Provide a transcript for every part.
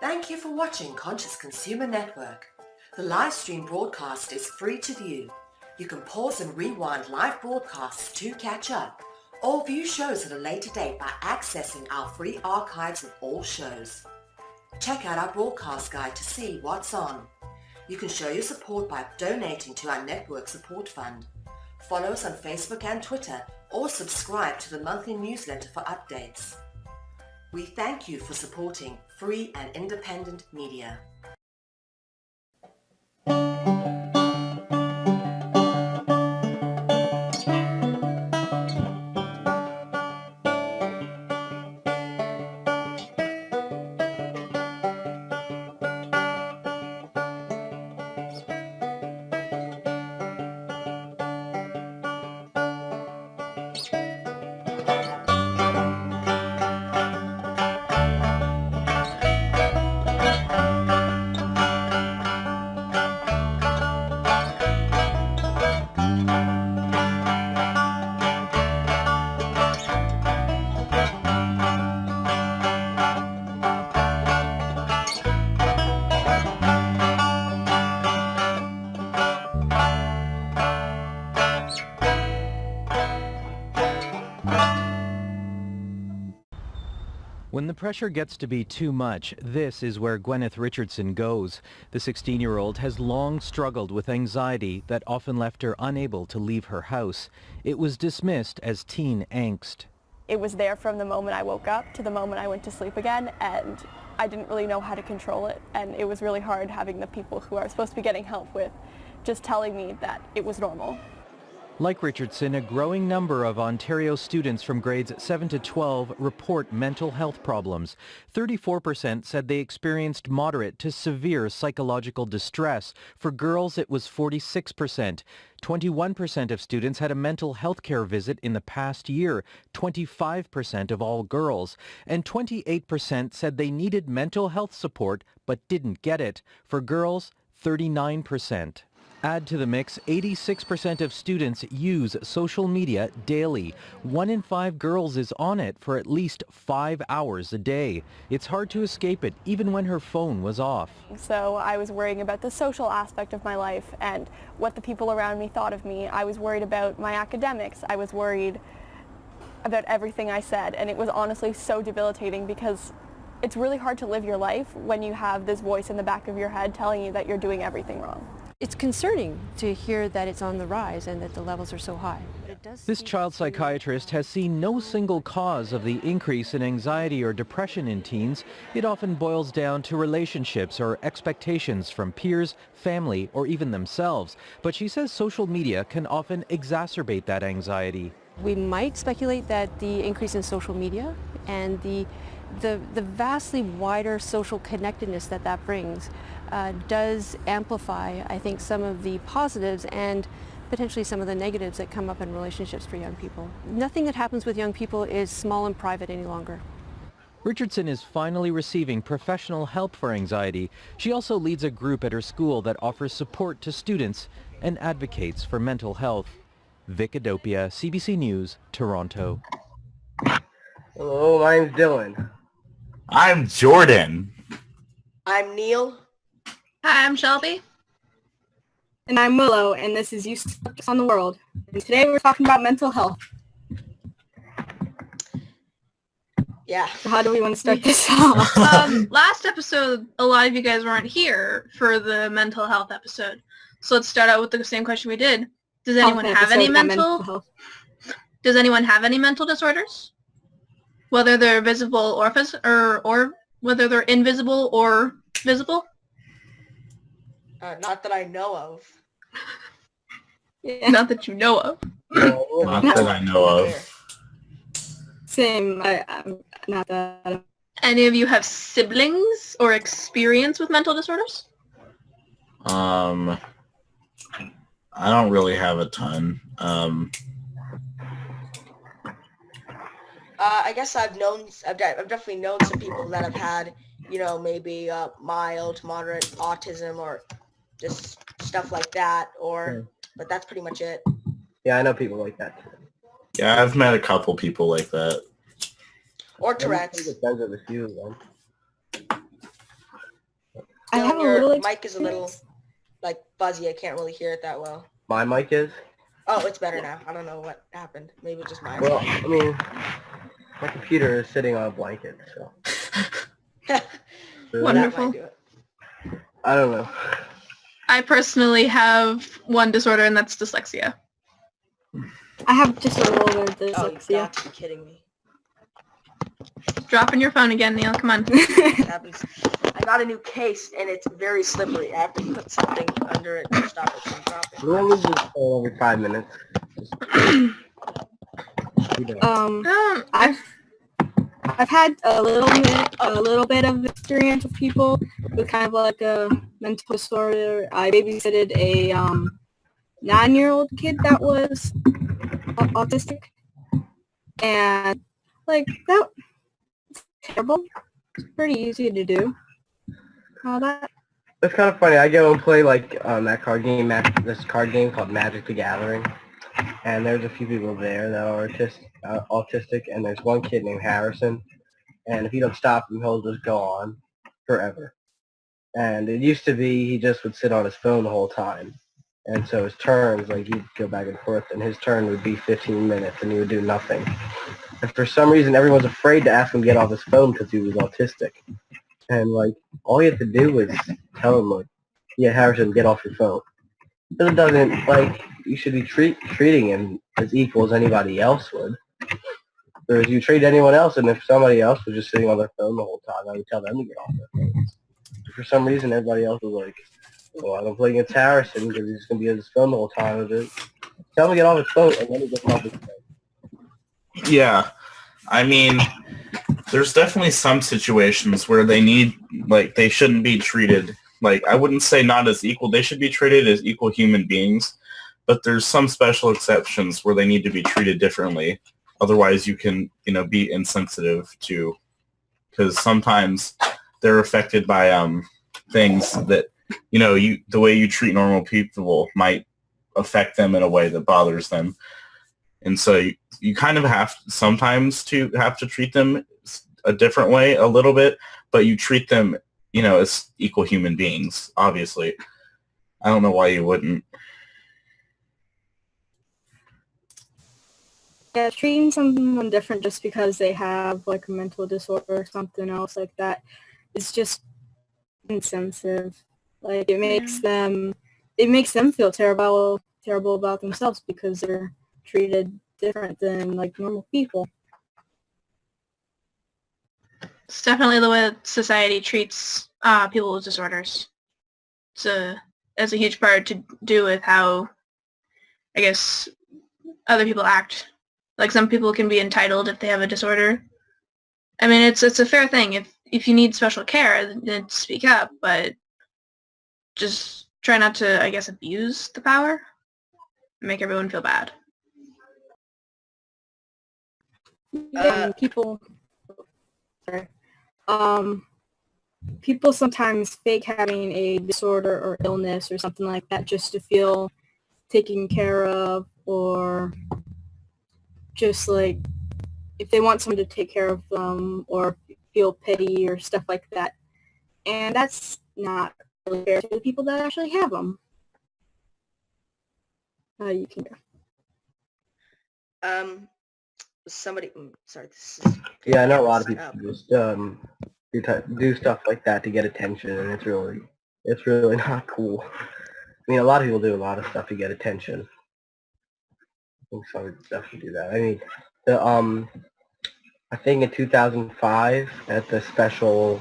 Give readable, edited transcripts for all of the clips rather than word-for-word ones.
Thank you for watching Conscious Consumer Network. The live stream broadcast is free to view. You can pause and rewind live broadcasts to catch up, or view shows at a later date by accessing our free archives of all shows. Check out our broadcast guide to see what's on. You can show your support by donating to our network support fund. Follow us on Facebook and Twitter, or subscribe to the monthly newsletter for updates. We thank you for supporting free and independent media. When the pressure gets to be too much, this is where Gwyneth Richardson goes. The 16-year-old has long struggled with anxiety that often left her unable to leave her house. It was dismissed as teen angst. It was there from the moment I woke up to the moment I went to sleep again, and I didn't really know how to control it. And it was really hard having the people who I was supposed to be getting help with just telling me that it was normal. Like Richardson, a growing number of Ontario students from grades 7 to 12 report mental health problems. 34% said they experienced moderate to severe psychological distress. For girls, it was 46%. 21% of students had a mental health care visit in the past year, 25% of all girls. And 28% said they needed mental health support but didn't get it. For girls, 39%. Add to the mix, 86% of students use social media daily. 1 in 5 girls is on it for at least 5 hours a day. It's hard to escape it, even when her phone was off. So I was worrying about the social aspect of my life and what the people around me thought of me. I was worried about my academics. I was worried about everything I said, and it was honestly so debilitating because it's really hard to live your life when you have this voice in the back of your head telling you that you're doing everything wrong. It's concerning to hear that it's on the rise and that the levels are so high. This child psychiatrist has seen no single cause of the increase in anxiety or depression in teens. It often boils down to relationships or expectations from peers, family, or even themselves. But she says social media can often exacerbate that anxiety. We might speculate that the increase in social media and the vastly wider social connectedness that brings does amplify, I think, some of the positives and potentially some of the negatives that come up in relationships for young people. Nothing that happens with young people is small and private any longer. Richardson is finally receiving professional help for anxiety. She also leads a group at her school that offers support to students and advocates for mental health. Vic Adopia, CBC News, Toronto. Hello, my name's Dylan. I'm Jordan. I'm Neil. Hi, I'm Shelby. And I'm Willow, and this is You Focus on the World. And today we're talking about mental health. Yeah. So how do we want to start this off? Last episode, a lot of you guys weren't here for the mental health episode. So let's start out with the same question we did. Does anyone have any Does anyone have any mental disorders? Whether they're visible or whether they're invisible or visible? Not that I know of. Yeah. Not that you know of. Not that I know of. Same. I'm not that. Any of you have siblings or experience with mental disorders? I don't really have a ton. I guess I've definitely known some people that have had, maybe mild, moderate autism or just stuff like that, but that's pretty much it. Yeah, I know people like that too. Yeah, I've met a couple people like that. Or Tourette's. It depends on the few of them. have a your little mic is a little experience. like fuzzy. I can't really hear it that well. My mic is? Oh, it's better now. I don't know what happened. Maybe it's just mine. Well, I mean, my computer is sitting on a blanket, so. That Wonderful. might do it. I don't know. I personally have one disorder, and that's dyslexia. I have just a little bit of Oh, you dyslexia. got to be kidding me. Dropping your phone again, Neil. Come on. It happens. I got a new case and it's very slippery. I have to put something under it to stop it from dropping. We only just every 5 minutes. I've had a little bit of experience with people with kind of like a mental disorder. I babysitted a 9-year-old kid that was autistic, and like that was terrible. It's pretty easy to do. That It's kind of funny. I go and play like that card game, this card game called Magic the Gathering, and there's a few people there that are autistic, and there's one kid named Harrison, and if you don't stop him, he'll just go on forever. And it used to be he just would sit on his phone the whole time, and so his turns, like he'd go back and forth, and his turn would be 15 minutes, and he would do nothing. And for some reason, everyone's afraid to ask him to get off his phone because he was autistic. And, like, all you have to do is tell him, like, yeah, Harrison, get off your phone. But it doesn't, like, you should be treating him as equal as anybody else would. Whereas you treat anyone else, and if somebody else was just sitting on their phone the whole time, I would tell them to get off their phones. For some reason, everybody else was like, well, I'm going to play against Harrison because he's going to be on his phone the whole time. Tell him to get off his phone, and then he gets off his phone. Yeah. I mean, there's definitely some situations where they shouldn't be treated, like, I wouldn't say not as equal. They should be treated as equal human beings, but there's some special exceptions where they need to be treated differently. Otherwise, you can, be insensitive to, because sometimes they're affected by things that, the way you treat normal people might affect them in a way that bothers them. And so you kind of have sometimes to treat them a different way a little bit, but you treat them, as equal human beings, obviously. I don't know why you wouldn't. Yeah, treating someone different just because they have like a mental disorder or something else like that is just insensitive. Like it makes them feel terrible about themselves because they're treated different than like normal people. It's definitely the way that society treats people with disorders. It's a huge part to do with how, I guess, other people act. Like some people can be entitled if they have a disorder. I mean, it's a fair thing. If you need special care, then speak up, but just try not to, I guess, abuse the power and make everyone feel bad. Yeah, people sometimes fake having a disorder or illness or something like that just to feel taken care of, or just like if they want someone to take care of them or feel pity or stuff like that. And that's not really fair to the people that actually have them. You can go. Somebody, sorry, this is... Yeah, I know a lot of people just do stuff like that to get attention, and it's really not cool. I mean, a lot of people do a lot of stuff to get attention. I think some would definitely do that. I mean, I think in 2005 at the Special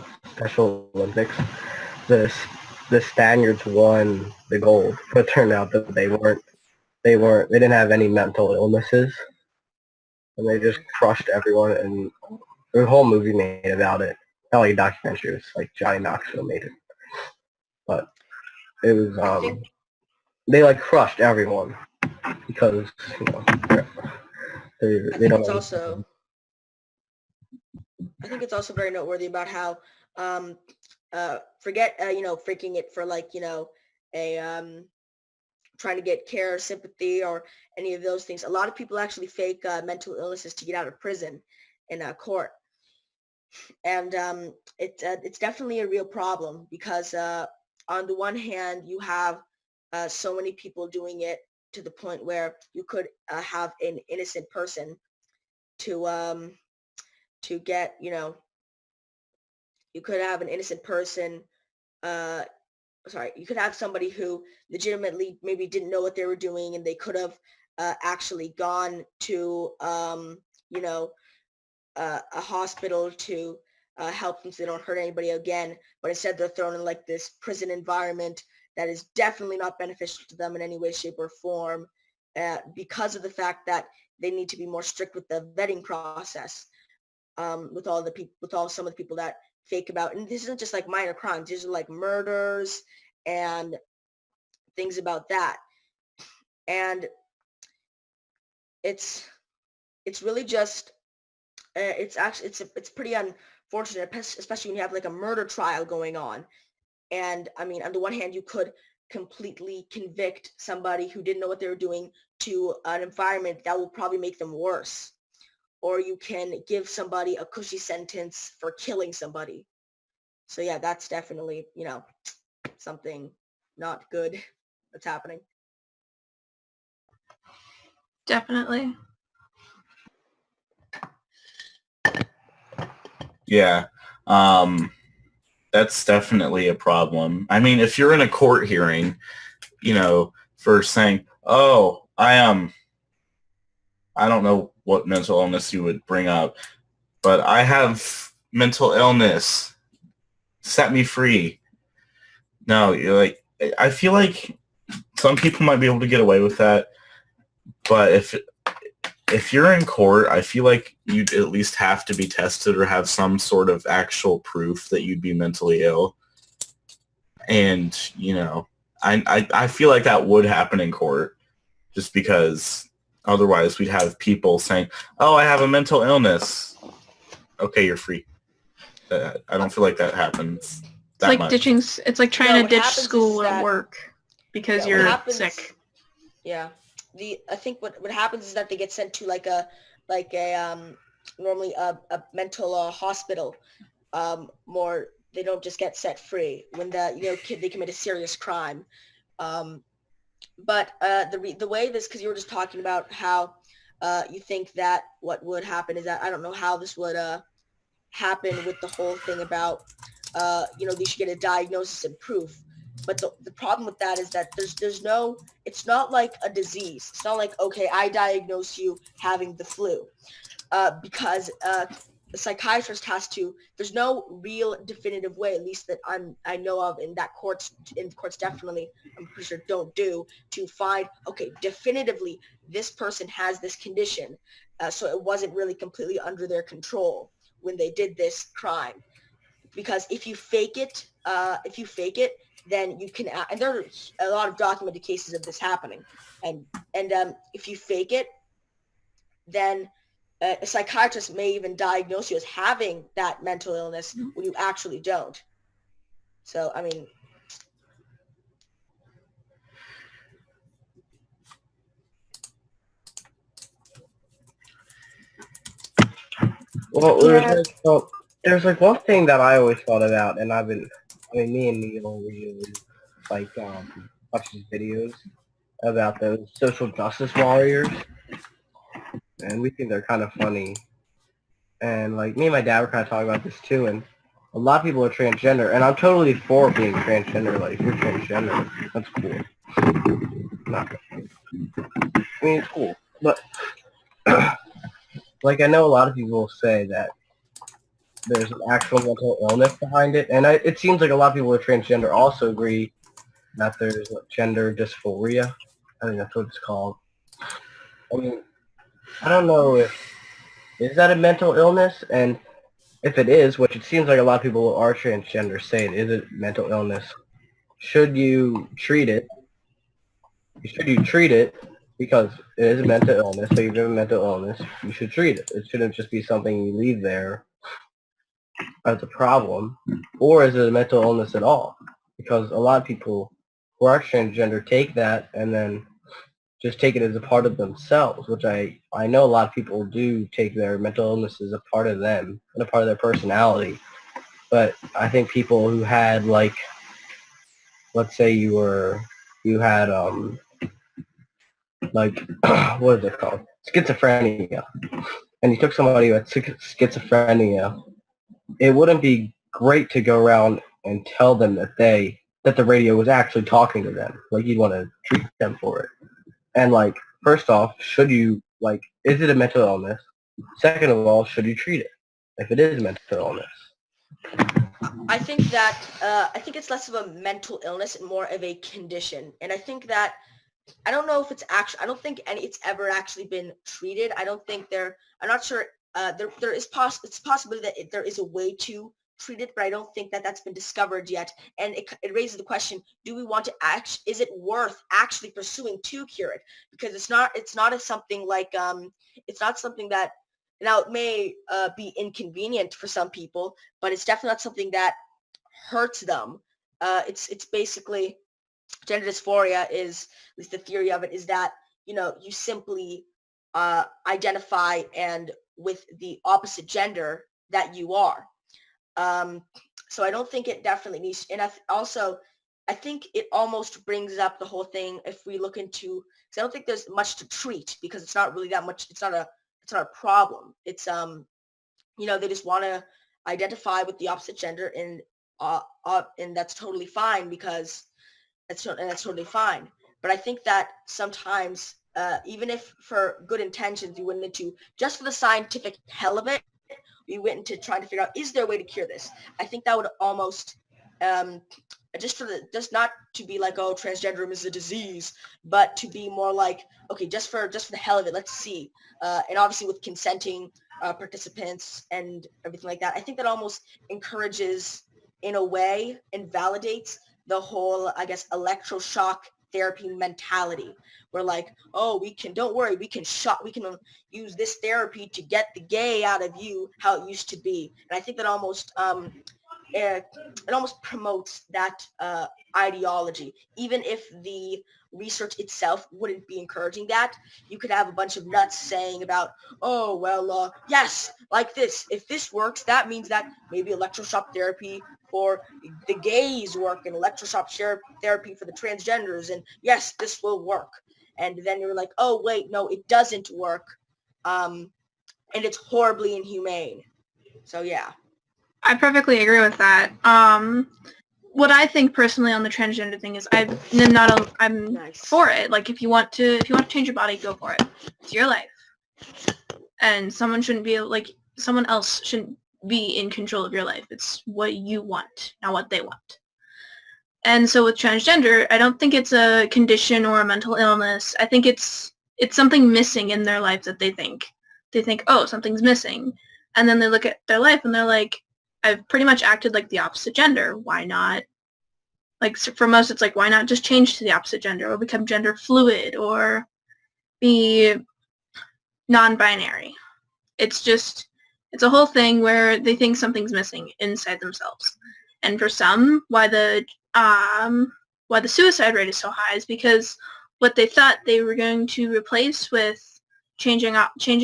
Olympics, the Spaniards won the gold, but it turned out that they didn't have any mental illnesses, and they just crushed everyone, and there's a whole movie made about it. Not like a documentary, it was like Johnny Knoxville made it. But it was, they like crushed everyone because, they don't... I think it's also very noteworthy about how, forget, faking it for like, trying to get care or sympathy or any of those things. A lot of people actually fake mental illnesses to get out of prison in court. And it's definitely a real problem because on the one hand, you have so many people doing it to the point where you could have an innocent person to get, you could have an innocent person, you could have somebody who legitimately maybe didn't know what they were doing, and they could have actually gone to, a hospital to help them so they don't hurt anybody again, but instead they're thrown in like this prison environment that is definitely not beneficial to them in any way, shape, or form, because of the fact that they need to be more strict with the vetting process, with some of the people that fake about. And this isn't just like minor crimes; these are like murders and things about that. And it's really just it's pretty unfortunate, especially when you have like a murder trial going on. And I mean, on the one hand, you could completely convict somebody who didn't know what they were doing to an environment that will probably make them worse. Or you can give somebody a cushy sentence for killing somebody. So yeah, that's definitely, something not good that's happening. Definitely. Yeah. That's definitely a problem. I mean, if you're in a court hearing, for saying, oh, I don't know what mental illness you would bring up, but I have mental illness. Set me free. No, you're like, I feel like some people might be able to get away with that, but if you're in court, I feel like you'd at least have to be tested or have some sort of actual proof that you'd be mentally ill. And, I feel like that would happen in court, just because otherwise we'd have people saying, oh, I have a mental illness. Okay, you're free. I don't feel like that happens that It's like much. ditching. It's like trying to ditch school is at that- work because Yeah, you're sick. Yeah. I think what happens is that they get sent to normally a mental hospital. More, they don't just get set free when they commit a serious crime. But the way this, because you were just talking about how you think that what would happen is that, I don't know how this would happen with the whole thing about they should get a diagnosis and proof. But the problem with that is that there's no, it's not like a disease. It's not like, okay, I diagnose you having the flu, because the psychiatrist has to, there's no real definitive way, at least that I know of, in courts definitely, I'm pretty sure don't do, to find, okay, definitively this person has this condition, so it wasn't really completely under their control when they did this crime. Because if you fake it, then you can, and there are a lot of documented cases of this happening. And if you fake it, then a psychiatrist may even diagnose you as having that mental illness when you actually don't. So, I mean. Well, there's like one thing that I always thought about, and me and Neil really watch these videos about those social justice warriors, and we think they're kind of funny. And like me and my dad were kind of talking about this too, and a lot of people are transgender, and I'm totally for being transgender. Like, if you're transgender, that's cool. I mean, it's cool, but like, I know a lot of people say that there's an actual mental illness behind it, and it seems like a lot of people who are transgender also agree that there's gender dysphoria. I think that's what it's called. I mean, I don't know is that a mental illness, and if it is, which it seems like a lot of people who are transgender say it is a mental illness, should you treat it? Should you treat it? Because it is a mental illness, so you have a mental illness, you should treat it. It shouldn't just be something you leave there as a problem. Or is it a mental illness at all? Because a lot of people who are transgender take that and then just take it as a part of themselves, which I know a lot of people do take their mental illness as a part of them and a part of their personality. But I think people who had, like, let's say you had like what is it called? Schizophrenia, and you took somebody with schizophrenia, it wouldn't be great to go around and tell them that the radio was actually talking to them. Like, you'd want to treat them for it. And like, first off, should you like, is it a mental illness? Second of all, should you treat it if it is a mental illness? I think it's less of a mental illness and more of a condition. And I think that I don't know if it's actually, I don't think it's ever actually been treated. I'm not sure, it's possible that there is a way to treat it, but I don't think that that's been discovered yet. And it raises the question, do we want to is it worth actually pursuing to cure it? Because it's not something like, it's not something that, now it may be inconvenient for some people, but it's definitely not something that hurts them. It's basically, gender dysphoria is, at least the theory of it, is that, you simply identify and with the opposite gender that you are. So I don't think it definitely needs, and I think it almost brings up the whole thing if we look into, because I don't think there's much to treat, because it's not really that much, it's not a problem. It's, they just want to identify with the opposite gender, and that's totally fine, because that's totally fine. But I think that sometimes, even if for good intentions, you went into, just for the scientific hell of it, we went into trying to figure out, is there a way to cure this? I think that would almost, just not to be like, oh, transgenderism is a disease, but to be more like, okay, just for the hell of it, let's see. And obviously with consenting participants and everything like that, I think that almost encourages, in a way, and validates the whole, I guess, electroshock therapy mentality, where like, oh, don't worry, we can use this therapy to get the gay out of you how it used to be. And I think that almost it almost promotes that ideology, even if the research itself wouldn't be encouraging that. You could have a bunch of nuts saying about, oh, well, yes, like this, if this works, that means that maybe electroshock therapy for the gays work, and electroshock therapy for the transgenders, and yes, this will work. And then you're like, oh, wait, no, it doesn't work, and it's horribly inhumane. So yeah, I perfectly agree with that. What I think personally on the transgender thing is I'm nice. For it. Like, if you want to change your body, go for it. It's your life, and someone else shouldn't be in control of your life. It's what you want, not what they want. And so with transgender, I don't think it's a condition or a mental illness. I think it's something missing in their life that they think, oh, something's missing. And then they look at their life and they're like, I've pretty much acted like the opposite gender. Why not? Like, for most, it's like, why not just change to the opposite gender or become gender fluid or be non-binary? It's a whole thing where they think something's missing inside themselves. And for some, why the suicide rate is so high is because what they thought they were going to replace with changing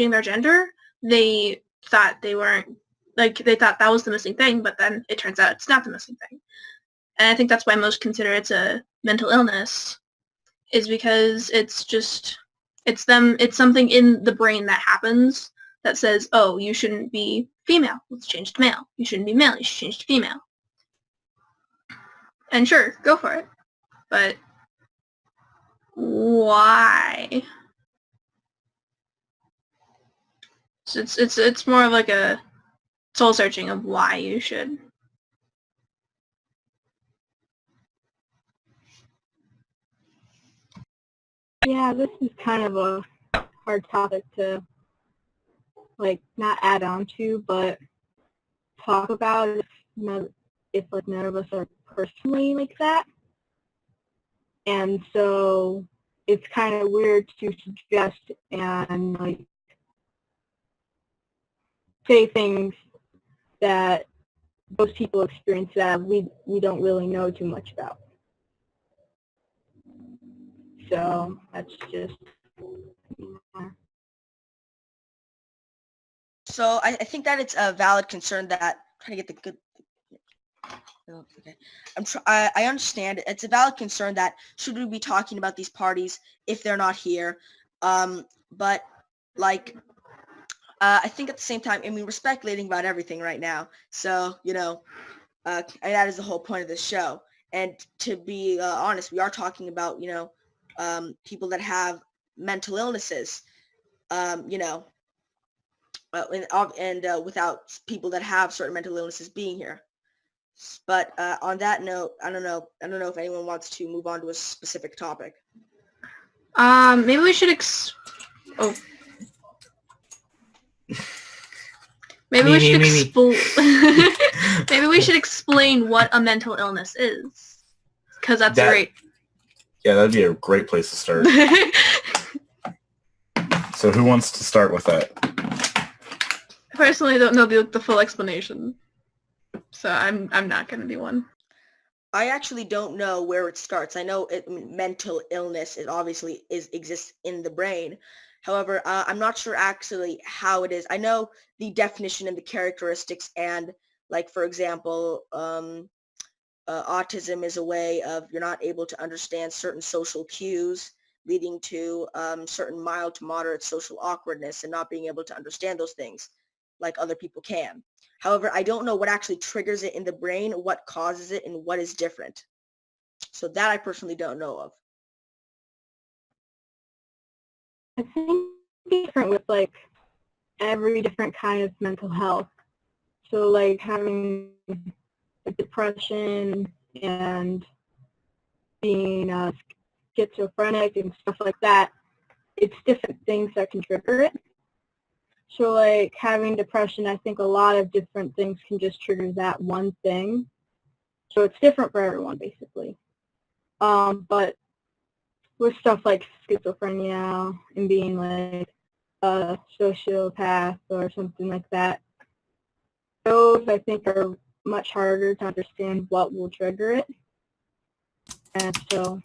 their gender, they thought they thought that was the missing thing, but then it turns out it's not the missing thing. And I think that's why most consider it's a mental illness, is because it's something in the brain that happens that says, oh, you shouldn't be female, let's change to male. You shouldn't be male, you should change to female. And sure, go for it. But why? So it's more of like a soul searching of why you should. Yeah, this is kind of a hard topic to not add on to, but talk about if none of us are personally like that. And so it's kind of weird to suggest and say things that those people experience that we don't really know too much about. So that's just. So I think that it's a valid concern that, trying to get the good. Oh, okay. I understand. It's a valid concern that should we be talking about these parties if they're not here? But like, I think at the same time, I mean, we're speculating about everything right now. So, and that is the whole point of this show. And to be honest, we are talking about, people that have mental illnesses, and without people that have certain mental illnesses being here. But on that note, I don't know if anyone wants to move on to a specific topic. Maybe we should Maybe we should explain what a mental illness is, because that's great. Yeah, that'd be a great place to start. So who wants to start with that? I personally don't know the full explanation, so I'm not going to be one. I actually don't know where it starts. I know mental illness, it obviously exists in the brain. However, I'm not sure actually how it is. I know the definition and the characteristics, and like, for example, autism is a way of you're not able to understand certain social cues, leading to certain mild to moderate social awkwardness and not being able to understand those things like other people can. However, I don't know what actually triggers it in the brain, what causes it, and what is different. So that I personally don't know of. I think it's different with like every different kind of mental health. So like having depression and being schizophrenic and stuff like that, it's different things that can trigger it. So like having depression, I think a lot of different things can just trigger that one thing. So it's different for everyone basically. But with stuff like schizophrenia and being like a sociopath or something like that, those I think are much harder to understand what will trigger it. And so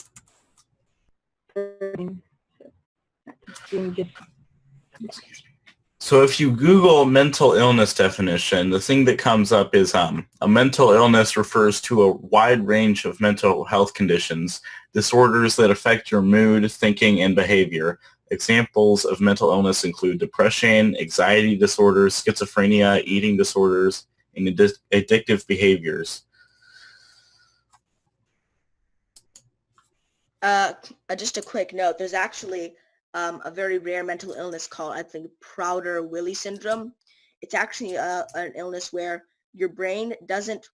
So if you Google mental illness definition, the thing that comes up is a mental illness refers to a wide range of mental health conditions, disorders that affect your mood, thinking, and behavior. Examples of mental illness include depression, anxiety disorders, schizophrenia, eating disorders, and addictive behaviors. Just a quick note, there's actually a very rare mental illness called, I think, Prader-Willi syndrome. It's actually an illness where your brain doesn't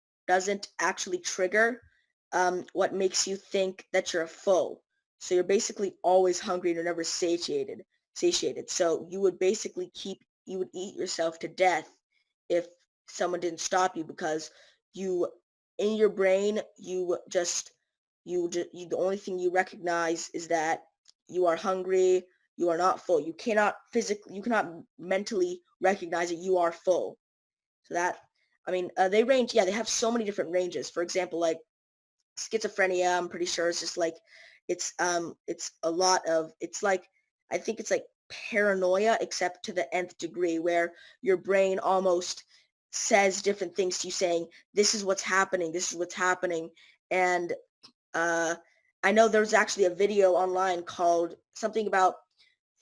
actually trigger what makes you think that you're full. So you're basically always hungry and you're never satiated. So you would basically eat yourself to death if someone didn't stop you, because in your brain, the only thing you recognize is that you are hungry, you are not full. You cannot mentally recognize that you are full. So that, they range, they have so many different ranges. For example, like schizophrenia, I'm pretty sure it's just like, it's like, I think it's like paranoia, except to the nth degree, where your brain almost says different things to you, saying, this is what's happening. And I know there's actually a video online called something about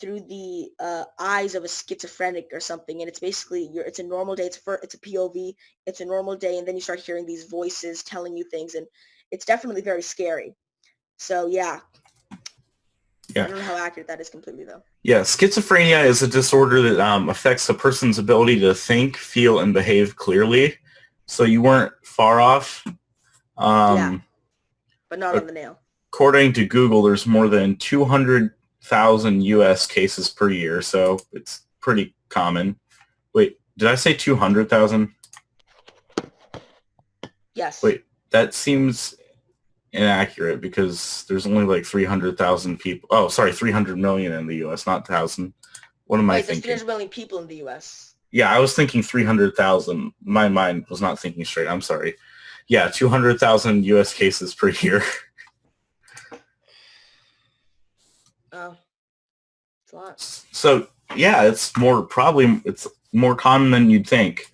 through the eyes of a schizophrenic or something, and it's basically it's a normal day. It's a POV. It's a normal day, and then you start hearing these voices telling you things, and it's definitely very scary. So yeah. I don't know how accurate that is completely, though. Yeah, schizophrenia is a disorder that affects a person's ability to think, feel, and behave clearly. So you weren't far off. But not on the nail. According to Google, there's more than 200,000 U.S. cases per year, so it's pretty common. Wait, did I say 200,000? Yes. Wait, that seems inaccurate because there's only like 300,000 people. Oh, sorry, 300 million in the U.S., not 1,000. What am I thinking? There's 300 million people in the U.S. Yeah, I was thinking 300,000. My mind was not thinking straight. I'm sorry. Yeah, 200,000 U.S. cases per year. Oh, it's a lot. So yeah, it's more common than you'd think.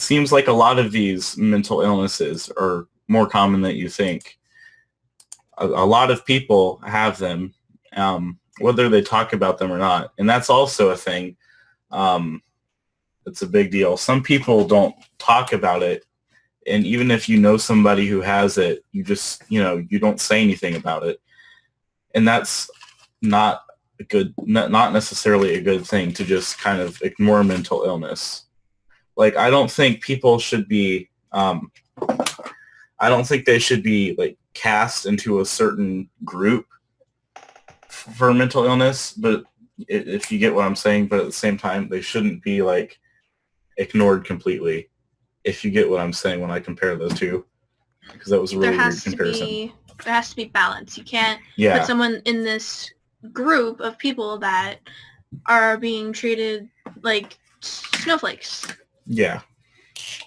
seems like a lot of these mental illnesses are more common than you think. A lot of people have them, whether they talk about them or not. And that's also a thing. It's a big deal. Some people don't talk about it. And even if you know somebody who has it, you just, you don't say anything about it. And that's not not necessarily a good thing, to just kind of ignore mental illness. Like, I don't think people should be, I don't think they should be like cast into a certain group for mental illness, but if you get what I'm saying, but at the same time, they shouldn't be like ignored completely, if you get what I'm saying when I compare those two, because that was a really weird comparison. There has to be balance. You can't put someone in this group of people that are being treated like snowflakes. Yeah.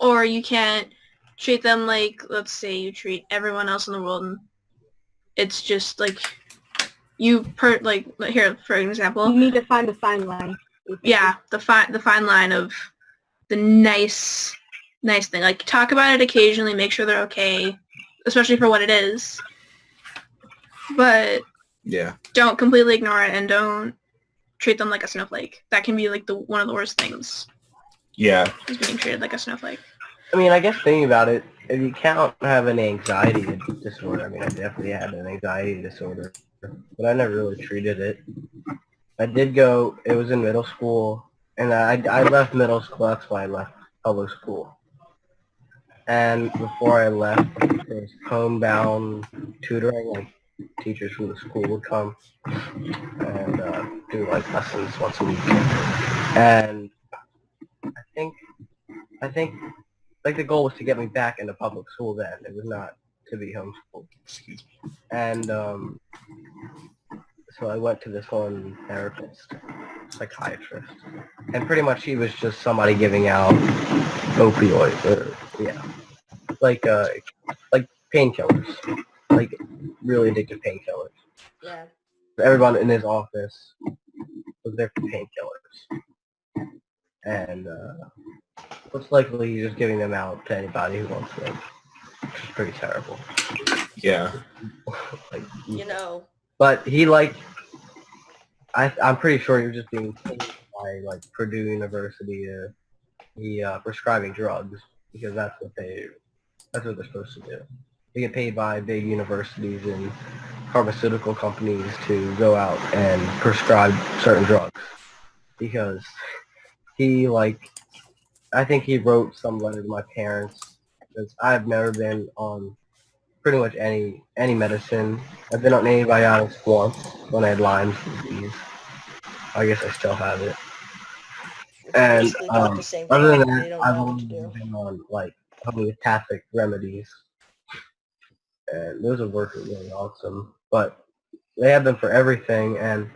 Or you can't treat them like, let's say you treat everyone else in the world, and it's just like like here for an example. You need to find the fine line. Yeah, the fine line of the nice thing. Like, talk about it occasionally, make sure they're okay, especially for what it is. But don't completely ignore it, and don't treat them like a snowflake. That can be like one of the worst things. Yeah. Is being treated like a snowflake. I mean, I guess thinking about it, if you can't have an anxiety disorder, I mean, I definitely had an anxiety disorder, but I never really treated it. I did go, it was in middle school, and I left middle school, that's why I left public school. And before I left, there was homebound tutoring, like teachers from the school would come and do like lessons once a week. And I think like the goal was to get me back into public school then. It was not to be homeschooled. Excuse me. And so I went to this one therapist, psychiatrist, and pretty much he was just somebody giving out opioids, or like painkillers, like really addictive painkillers. Yeah. Everyone in his office was there for painkillers, and most likely he's just giving them out to anybody who wants them, which is pretty terrible. Yeah. Like, But he I'm pretty sure he was just being paid by like Purdue University to be prescribing drugs, because that's what they're supposed to do. They get paid by big universities and pharmaceutical companies to go out and prescribe certain drugs, because I think he wrote some letter to my parents, because I've never been on pretty much any medicine. I've been on antibiotics once when I had Lyme's disease. I guess I still have it. And other than that, I've only been on like homeopathic remedies, and those have worked really awesome. But they have them for everything, and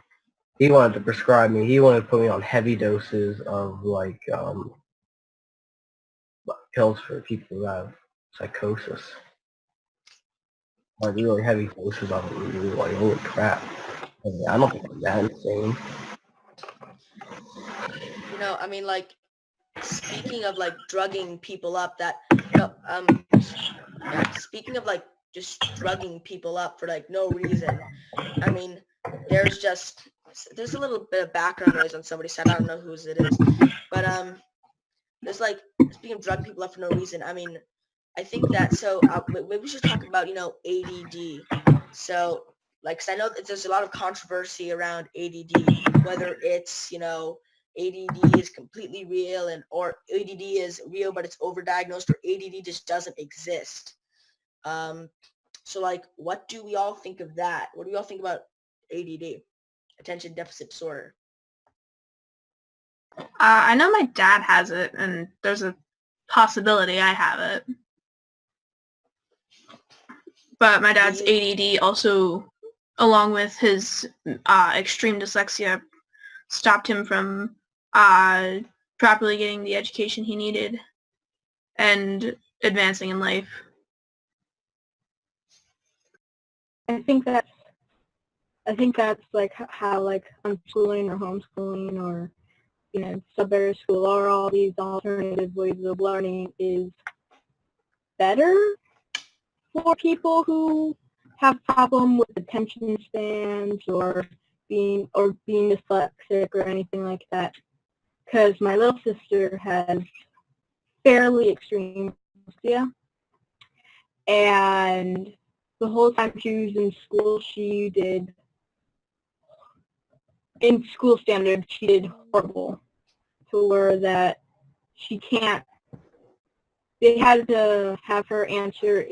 he wanted to prescribe me. He wanted to put me on heavy doses of like pills for people who have psychosis. Like really heavy doses of it. And you're like, holy crap! I don't think I'm that insane. I mean, like, speaking of like drugging people up, speaking of like just drugging people up for like no reason. I mean, there's a little bit of background noise on somebody's side. I don't know whose it is, but there's like, speaking of drugging people up for no reason. I mean, I think that maybe we should talk about ADD. So like, 'cause I know that there's a lot of controversy around ADD, whether it's ADD is completely real or ADD is real but it's overdiagnosed, or ADD just doesn't exist. So like, what do we all think of that? What do we all think about ADD, attention deficit disorder? I know my dad has it, and there's a possibility I have it. But my dad's ADD also, along with his extreme dyslexia, stopped him from properly getting the education he needed and advancing in life. I think that's like how like unschooling or homeschooling or sub-better school or all these alternative ways of learning is better for people who have problem with attention spans or being dyslexic or anything like that. Because my little sister has fairly extreme dyslexia, and the whole time she was in school, in school standards, she did horrible, to where that they had to have her answer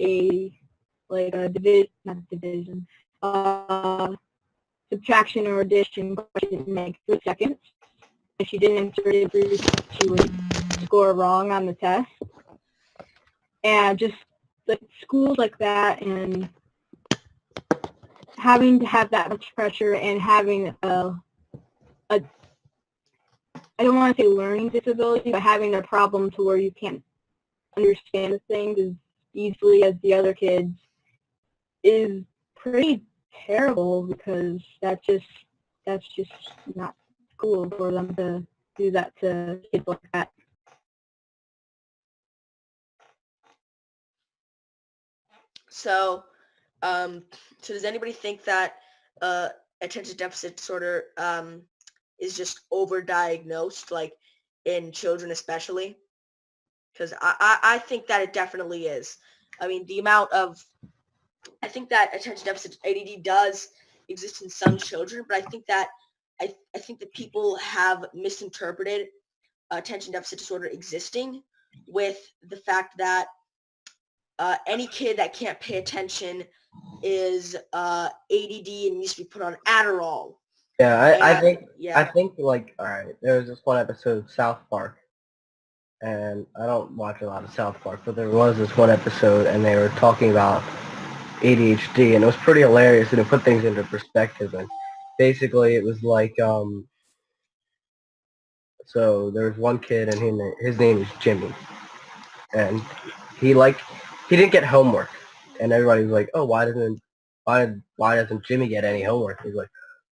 subtraction or addition question in like 3 seconds. If she didn't answer it in 3 seconds, she would score wrong on the test. And just like schools like that, and having to have that much pressure and having I don't want to say learning disability, but having a problem to where you can't understand the things as easily as the other kids is pretty terrible, because that's just not cool for them to do that to kids like that. So, does anybody think that attention deficit disorder is just overdiagnosed, like in children especially? Because I think that it definitely is. I mean, I think that attention deficit ADD does exist in some children, but I think that people have misinterpreted attention deficit disorder existing with the fact that any kid that can't pay attention is ADD and needs to be put on Adderall. Yeah, I think like, all right, there was this one episode of South Park, and I don't watch a lot of South Park, but there was this one episode, and they were talking about ADHD, and it was pretty hilarious, and it put things into perspective. And basically, it was like, so there was one kid, and his name is Jimmy, and he didn't get homework, and everybody was like, oh, why doesn't Jimmy get any homework? He's like,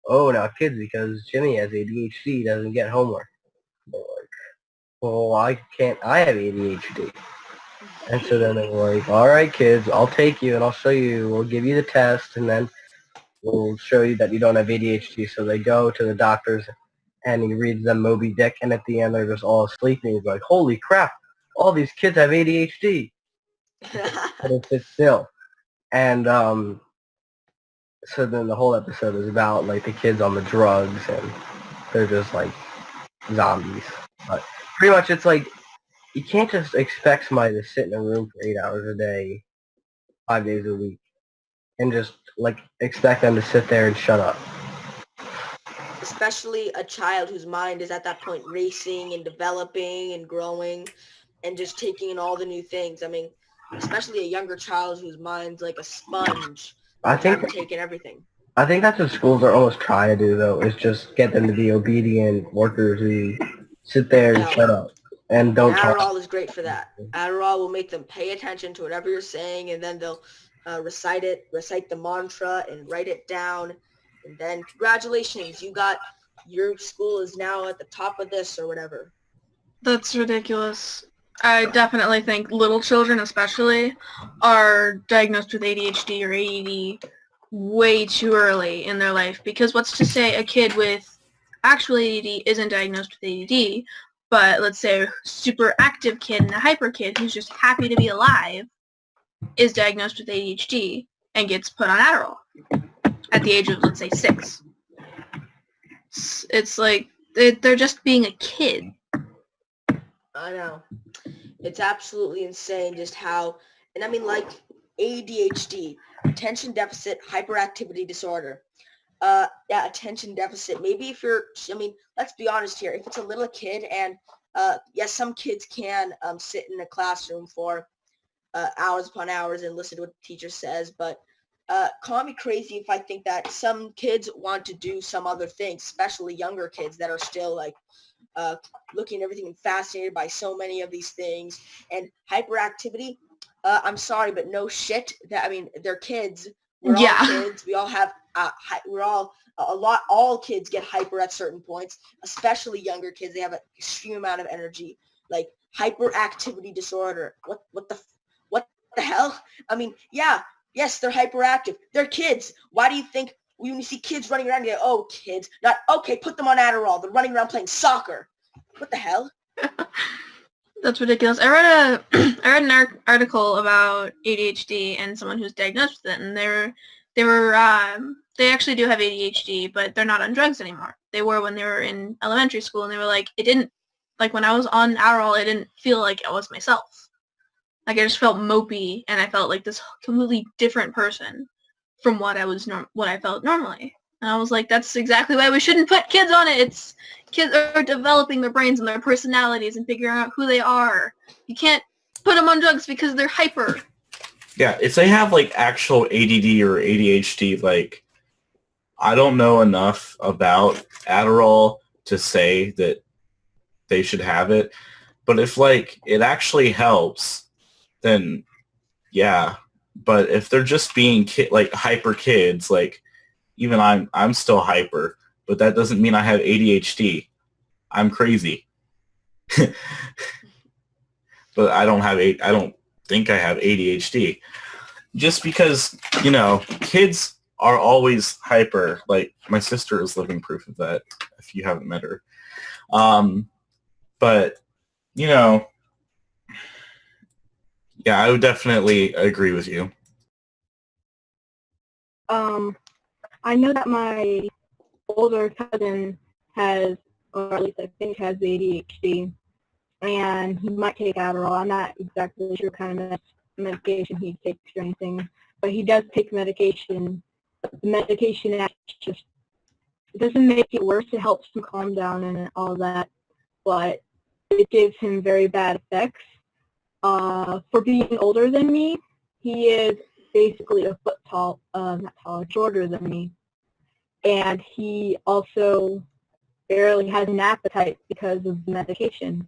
oh, now kids, because Jimmy has ADHD, doesn't get homework. They're like, well, why can't I have ADHD? And so then they were like, all right, kids, I'll take you and I'll show you. We'll give you the test, and then we'll show you that you don't have ADHD. So they go to the doctors, and he reads them Moby Dick, and at the end they're just all asleep, and he's like, holy crap, all these kids have ADHD. But it sits still. And so then the whole episode is about like the kids on the drugs, and they're just like zombies. But pretty much it's like, you can't just expect somebody to sit in a room for 8 hours a day, 5 days a week, and just like expect them to sit there and shut up. Especially a child whose mind is at that point racing and developing and growing and just taking in all the new things. I mean, especially a younger child whose mind's like a sponge. I think taking everything. I think that's what schools are almost trying to do, though, is just get them to be obedient workers who sit there and shut up and don't talk. Adderall is great for that. Adderall will make them pay attention to whatever you're saying, and then they'll recite the mantra and write it down. And then congratulations, your school is now at the top of this or whatever. That's ridiculous. I definitely think little children especially are diagnosed with ADHD or ADD way too early in their life, because what's to say a kid with actual ADD isn't diagnosed with ADD, but let's say a super active kid and a hyper kid who's just happy to be alive is diagnosed with ADHD and gets put on Adderall at the age of, let's say, 6. It's like they're just being a kid. I know. It's absolutely insane just how, and I mean, like ADHD, attention deficit hyperactivity disorder. Attention deficit. Maybe if you're, I mean, let's be honest here. If it's a little kid, and yes, some kids can sit in a classroom for hours upon hours and listen to what the teacher says, but call me crazy if I think that some kids want to do some other things, especially younger kids that are still like looking at everything and fascinated by so many of these things. And hyperactivity, I'm sorry, but no shit. That, I mean, they're kids. We're all Yeah. kids. We all have, all kids get hyper at certain points, especially younger kids. They have an extreme amount of energy, like hyperactivity disorder. What the hell? I mean, yeah, yes, they're hyperactive. They're kids. Why do you think when you see kids running around, you go, oh, kids, not, okay, put them on Adderall. They're running around playing soccer. What the hell? That's ridiculous. I read an article about ADHD and someone who's diagnosed with it, and they actually do have ADHD, but they're not on drugs anymore. They were when they were in elementary school, and they were like, it didn't, like when I was on Adderall, it didn't feel like I was myself. Like I just felt mopey, and I felt like this completely different person from what I felt normally. And I was like, that's exactly why we shouldn't put kids on it. Kids are developing their brains and their personalities and figuring out who they are. You can't put them on drugs because they're hyper. Yeah, if they have like actual ADD or ADHD, like I don't know enough about Adderall to say that they should have it. But if like it actually helps, then yeah. But if they're just being like hyper kids, like even I'm still hyper, but that doesn't mean I have ADHD. I'm crazy. But I don't think I have ADHD. Just because, you know, kids are always hyper. Like my sister is living proof of that if you haven't met her. But, you know, yeah, I would definitely agree with you. I know that my older cousin has, or at least I think has ADHD, and he might take Adderall. I'm not exactly sure what kind of medication he takes or anything, but he does take medication. The medication actually just, it doesn't make it worse. It helps him calm down and all that, but it gives him very bad effects. For being older than me, he is basically a foot tall, not taller, shorter than me. And he also barely has an appetite because of the medication.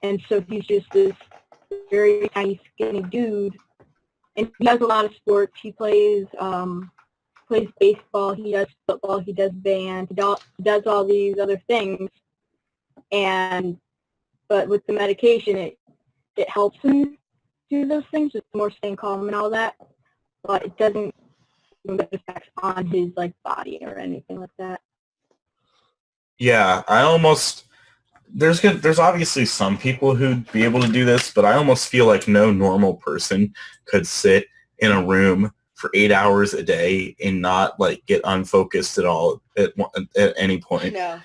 And so he's just this very tiny, skinny dude. And he does a lot of sports. He plays baseball, he does football, he does band, he does all these other things. But with the medication, it helps him do those things, just more staying calm and all that. But it doesn't have effects on his like body or anything like that. Yeah, there's obviously some people who'd be able to do this, but I almost feel like no normal person could sit in a room for 8 hours a day and not like get unfocused at all at any point. No.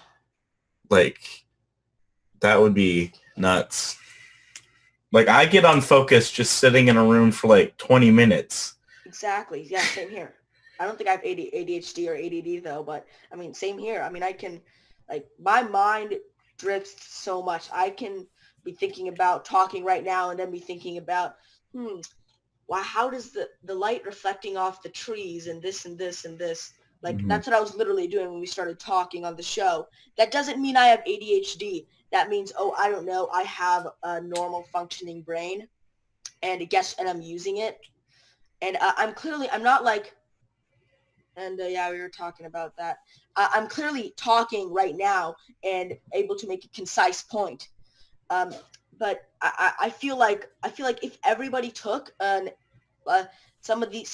Like that would be nuts. Like I get unfocused just sitting in a room for like 20 minutes. Exactly. Yeah, same here. I don't think I have ADHD or ADD though, but I mean, same here. I mean, I can, like, my mind drifts so much. I can be thinking about talking right now and then be thinking about, wow, how does the light reflecting off the trees and this and this and this? Like, that's what I was literally doing when we started talking on the show. That doesn't mean I have ADHD. That means, I don't know, I have a normal functioning brain, and I'm using it. And I'm not like, and yeah, we were talking about that. I'm clearly talking right now and able to make a concise point. But I feel like if everybody took some of the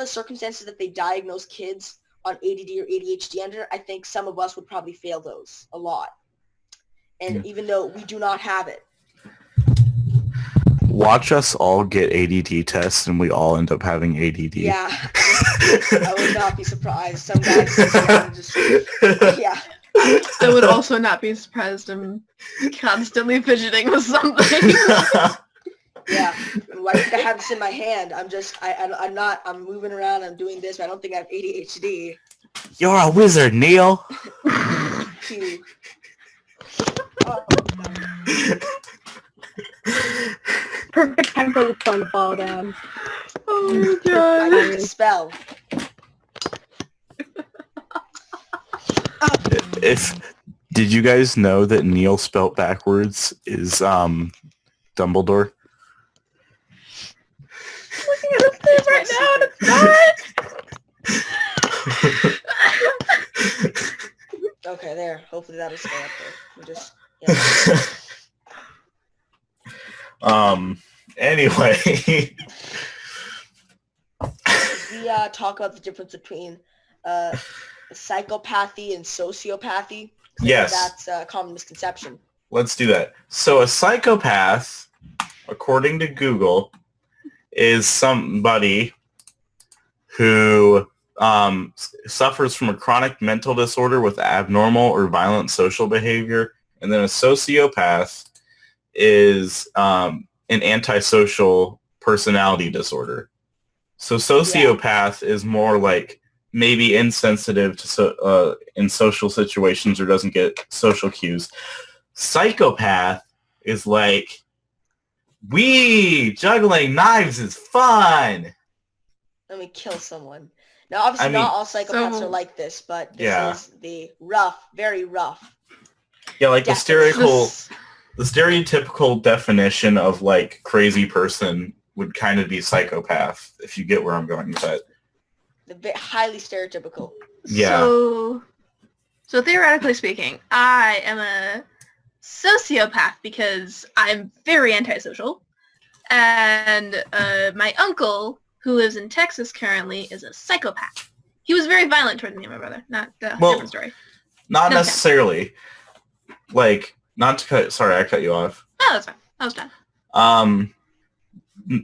circumstances that they diagnose kids on ADD or ADHD under, I think some of us would probably fail those a lot. And even though we do not have it. Watch us all get ADD tests and we all end up having ADD. Yeah, I would not be surprised. Some guys just, yeah. I would also not be surprised. I'm constantly fidgeting with something. Yeah, why think I have this in my hand? I'm moving around, I'm doing this, but I don't think I have ADHD. You're a wizard, Neil. Perfect time for the sun to fall down. Oh my god. I need to spell. Did you guys know that Neil spelt backwards is Dumbledore? Looking at his name right top now. secret. Okay, there. Hopefully that'll stay up there. We just, yeah. Anyway. We talk about the difference between psychopathy and sociopathy. Yes. That's a common misconception. Let's do that. So a psychopath, according to Google, is somebody who suffers from a chronic mental disorder with abnormal or violent social behavior. And then a sociopath is an antisocial personality disorder. So sociopath is more like maybe insensitive to in social situations or doesn't get social cues. Psychopath is like, juggling knives is fun. Let me kill someone. Now, obviously, not all psychopaths are like this, but this is the rough, very rough. Yeah, like the stereotypical definition of like crazy person would kind of be psychopath, if you get where I'm going with that. The highly stereotypical. Yeah. So theoretically speaking, I am a sociopath because I'm very antisocial, and my uncle, who lives in Texas currently, is a psychopath. He was very violent towards me and my brother. Not the different story. Not necessarily. Like, not to cut. Sorry, I cut you off. No, that's fine. I was done.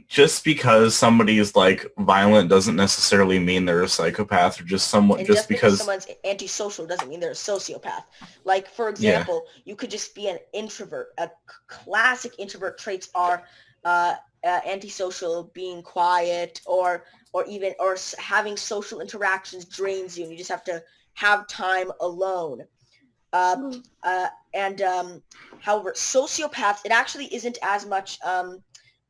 Just because somebody is like violent doesn't necessarily mean they're a psychopath, or just someone. And just because someone's antisocial doesn't mean they're a sociopath. Like, for example, you could just be an introvert. A classic introvert traits are antisocial, being quiet, or having social interactions drains you, and you just have to have time alone. However, sociopaths, it actually isn't as much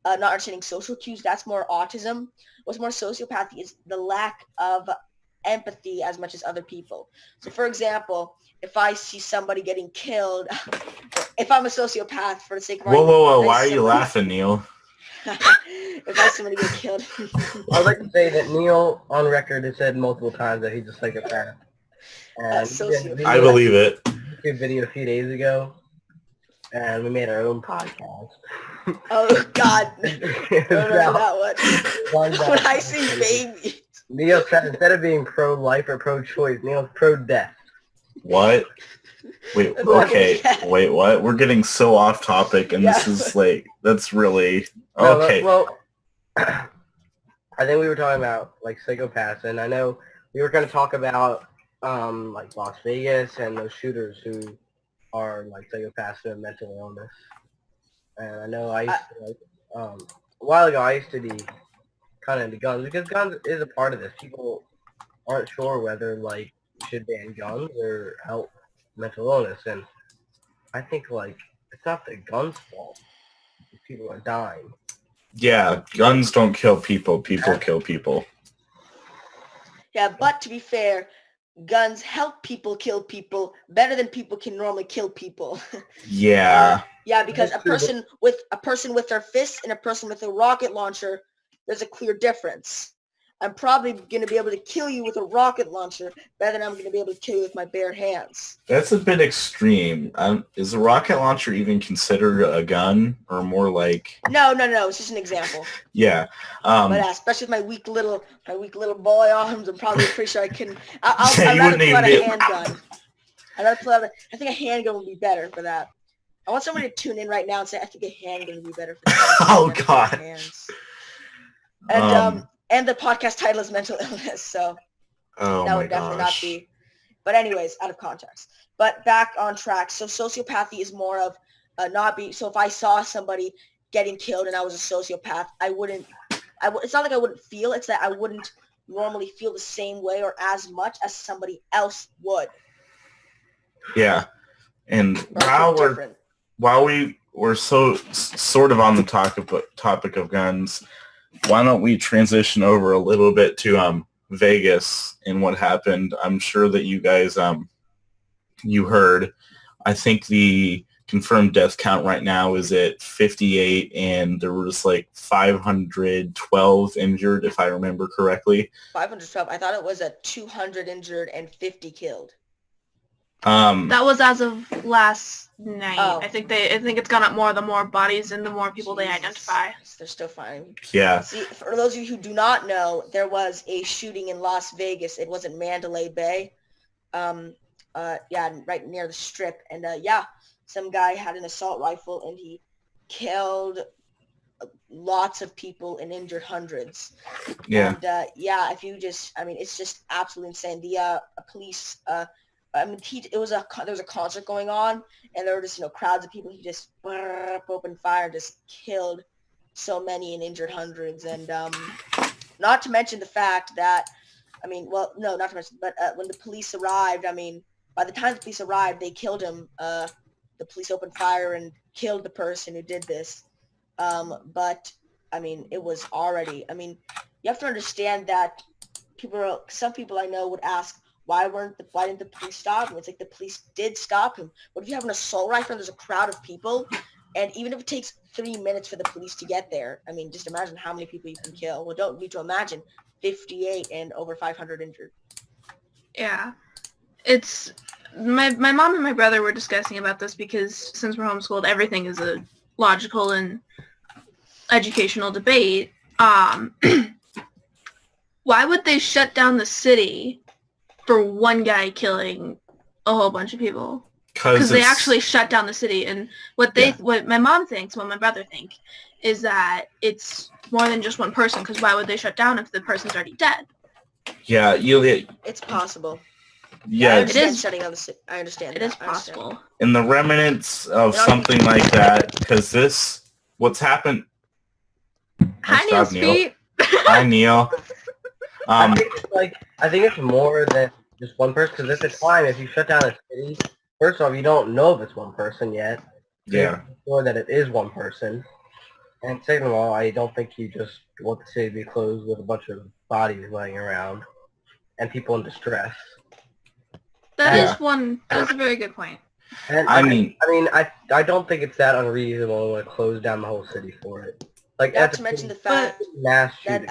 not understanding social cues. That's more autism. What's more sociopathy is the lack of empathy as much as other people. So, for example, if I see somebody getting killed, if I'm a sociopath, for the sake of whoa, why are you laughing, Neil? If I see somebody get killed. I'd like to say that Neil, on record, has said multiple times that he's a psychopath. And I believe it. We did a video a few days ago, and we made our own podcast. Oh, God. I don't know that one. When I see babies. Neil said instead of being pro-life or pro-choice, Neil's pro-death. What? Wait, okay. Wait, what? We're getting so off topic, and this is like, that's really... Okay. No, well, I think we were talking about, like, psychopaths, and I know we were going to talk about, like, Las Vegas and those shooters who are, like, psychopaths with mental illness. And I know I used to, like, a while ago, I used to be kind of into guns, because guns is a part of this. People aren't sure whether, like, you should ban guns or help mental illness, and I think, like, it's not the gun's fault if people are dying. Yeah, guns don't kill people. People kill people. Yeah, but to be fair, guns help people kill people better than people can normally kill people. Yeah. Yeah, because a person with their fists and a person with a rocket launcher, there's a clear difference. I'm probably going to be able to kill you with a rocket launcher better than I'm going to be able to kill you with my bare hands. That's a bit extreme. Is a rocket launcher even considered a gun, or more like? No. It's just an example. Yeah. But especially with my weak little boy arms, I'm probably pretty sure I can. I'd rather pull out a handgun. I think a handgun would be better for that. I want somebody to tune in right now and say, I think a handgun would be better for that. Oh God. And the podcast title is mental illness, so that would definitely not be. But anyways, out of context. But back on track. So sociopathy is more of not being. So if I saw somebody getting killed and I was a sociopath, it's not like I wouldn't feel. It's that I wouldn't normally feel the same way or as much as somebody else would. Yeah, and while we were so sort of on the topic of guns, why don't we transition over a little bit to Vegas and what happened? I'm sure that you guys you heard. I think the confirmed death count right now is at 58, and there was like 512 injured, if I remember correctly. 512. I thought it was a 200 injured and 50 killed. That was as of last night. Oh. I think it's gone up more the more bodies and the more people they identify. They're still finding. Yeah. See, for those of you who do not know, there was a shooting in Las Vegas. It was in Mandalay Bay. Right near the Strip. And some guy had an assault rifle and he killed lots of people and injured hundreds. Yeah. And if you just, it's just absolutely insane. The police, there was a concert going on, and there were just crowds of people. He just opened fire, just killed so many and injured hundreds. And not to mention the fact that, not to mention, but when the police arrived, by the time the police arrived, they killed him. The police opened fire and killed the person who did this. But it was already. You have to understand that some people I know would ask, why didn't the police stop him? It's like the police did stop him. What if you have an assault rifle and there's a crowd of people, and even if it takes 3 minutes for the police to get there, just imagine how many people you can kill. Well, don't need to imagine 58 and over 500 injured. Yeah. It's my mom and my brother were discussing about this because since we're homeschooled, everything is a logical and educational debate. Why would they shut down the city for one guy killing a whole bunch of people? Because they actually shut down the city, and what my mom thinks, what my brother think, is that it's more than just one person. Because why would they shut down if the person's already dead? Yeah, it's possible. Yeah, it is shutting down the city. I understand. It is possible. In the remnants of something like that, because what's happened. Hi, Neil's feet. Hi, Neil. I think it's more than just one person, because at the time, if you shut down a city, first off, you don't know if it's one person yet. Yeah. Or that it is one person. And second of all, I don't think you just want the city to be closed with a bunch of bodies laying around and people in distress. That's a very good point. And I don't think it's that unreasonable to close down the whole city for it. Not to mention the fact mass shooting.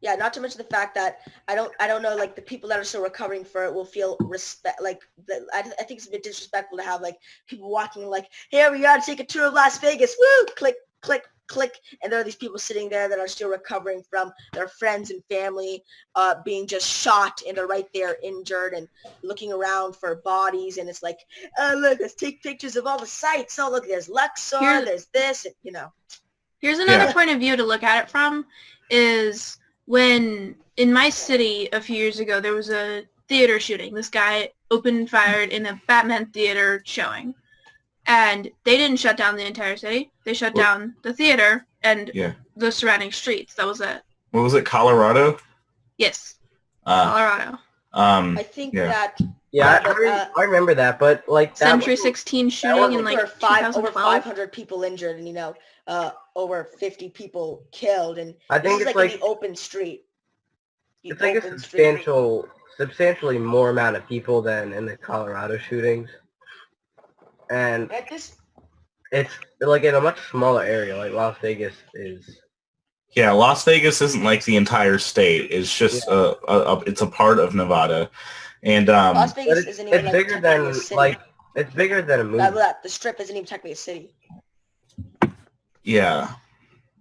Not to mention the fact that I don't know, the people that are still recovering for it will feel respect. I think it's a bit disrespectful to have people walking here we are to take a tour of Las Vegas. Woo! Click, click, click. And there are these people sitting there that are still recovering from their friends and family being just shot, and they're right there injured and looking around for bodies. And it's oh look, let's take pictures of all the sites. Oh look, there's Luxor, there's this, Here's another point of view to look at it from is when in my city a few years ago there was a theater shooting. This guy opened fired in a Batman theater showing. And they didn't shut down the entire city. They shut down the theater and the surrounding streets. That was it. What was it, Colorado? Yes. Colorado. I think that... Yeah, I remember that, but Century 16 shooting in 2012. Over 500 people injured and, over 50 people killed. And I think it's in the open street. It's a substantially more amount of people than in the Colorado shootings. And it's in a much smaller area, like Las Vegas is. Yeah, Las Vegas isn't like the entire state. It's just it's a part of Nevada, and Las Vegas isn't even bigger than it's bigger than a movie. The Strip isn't even technically a city. Yeah,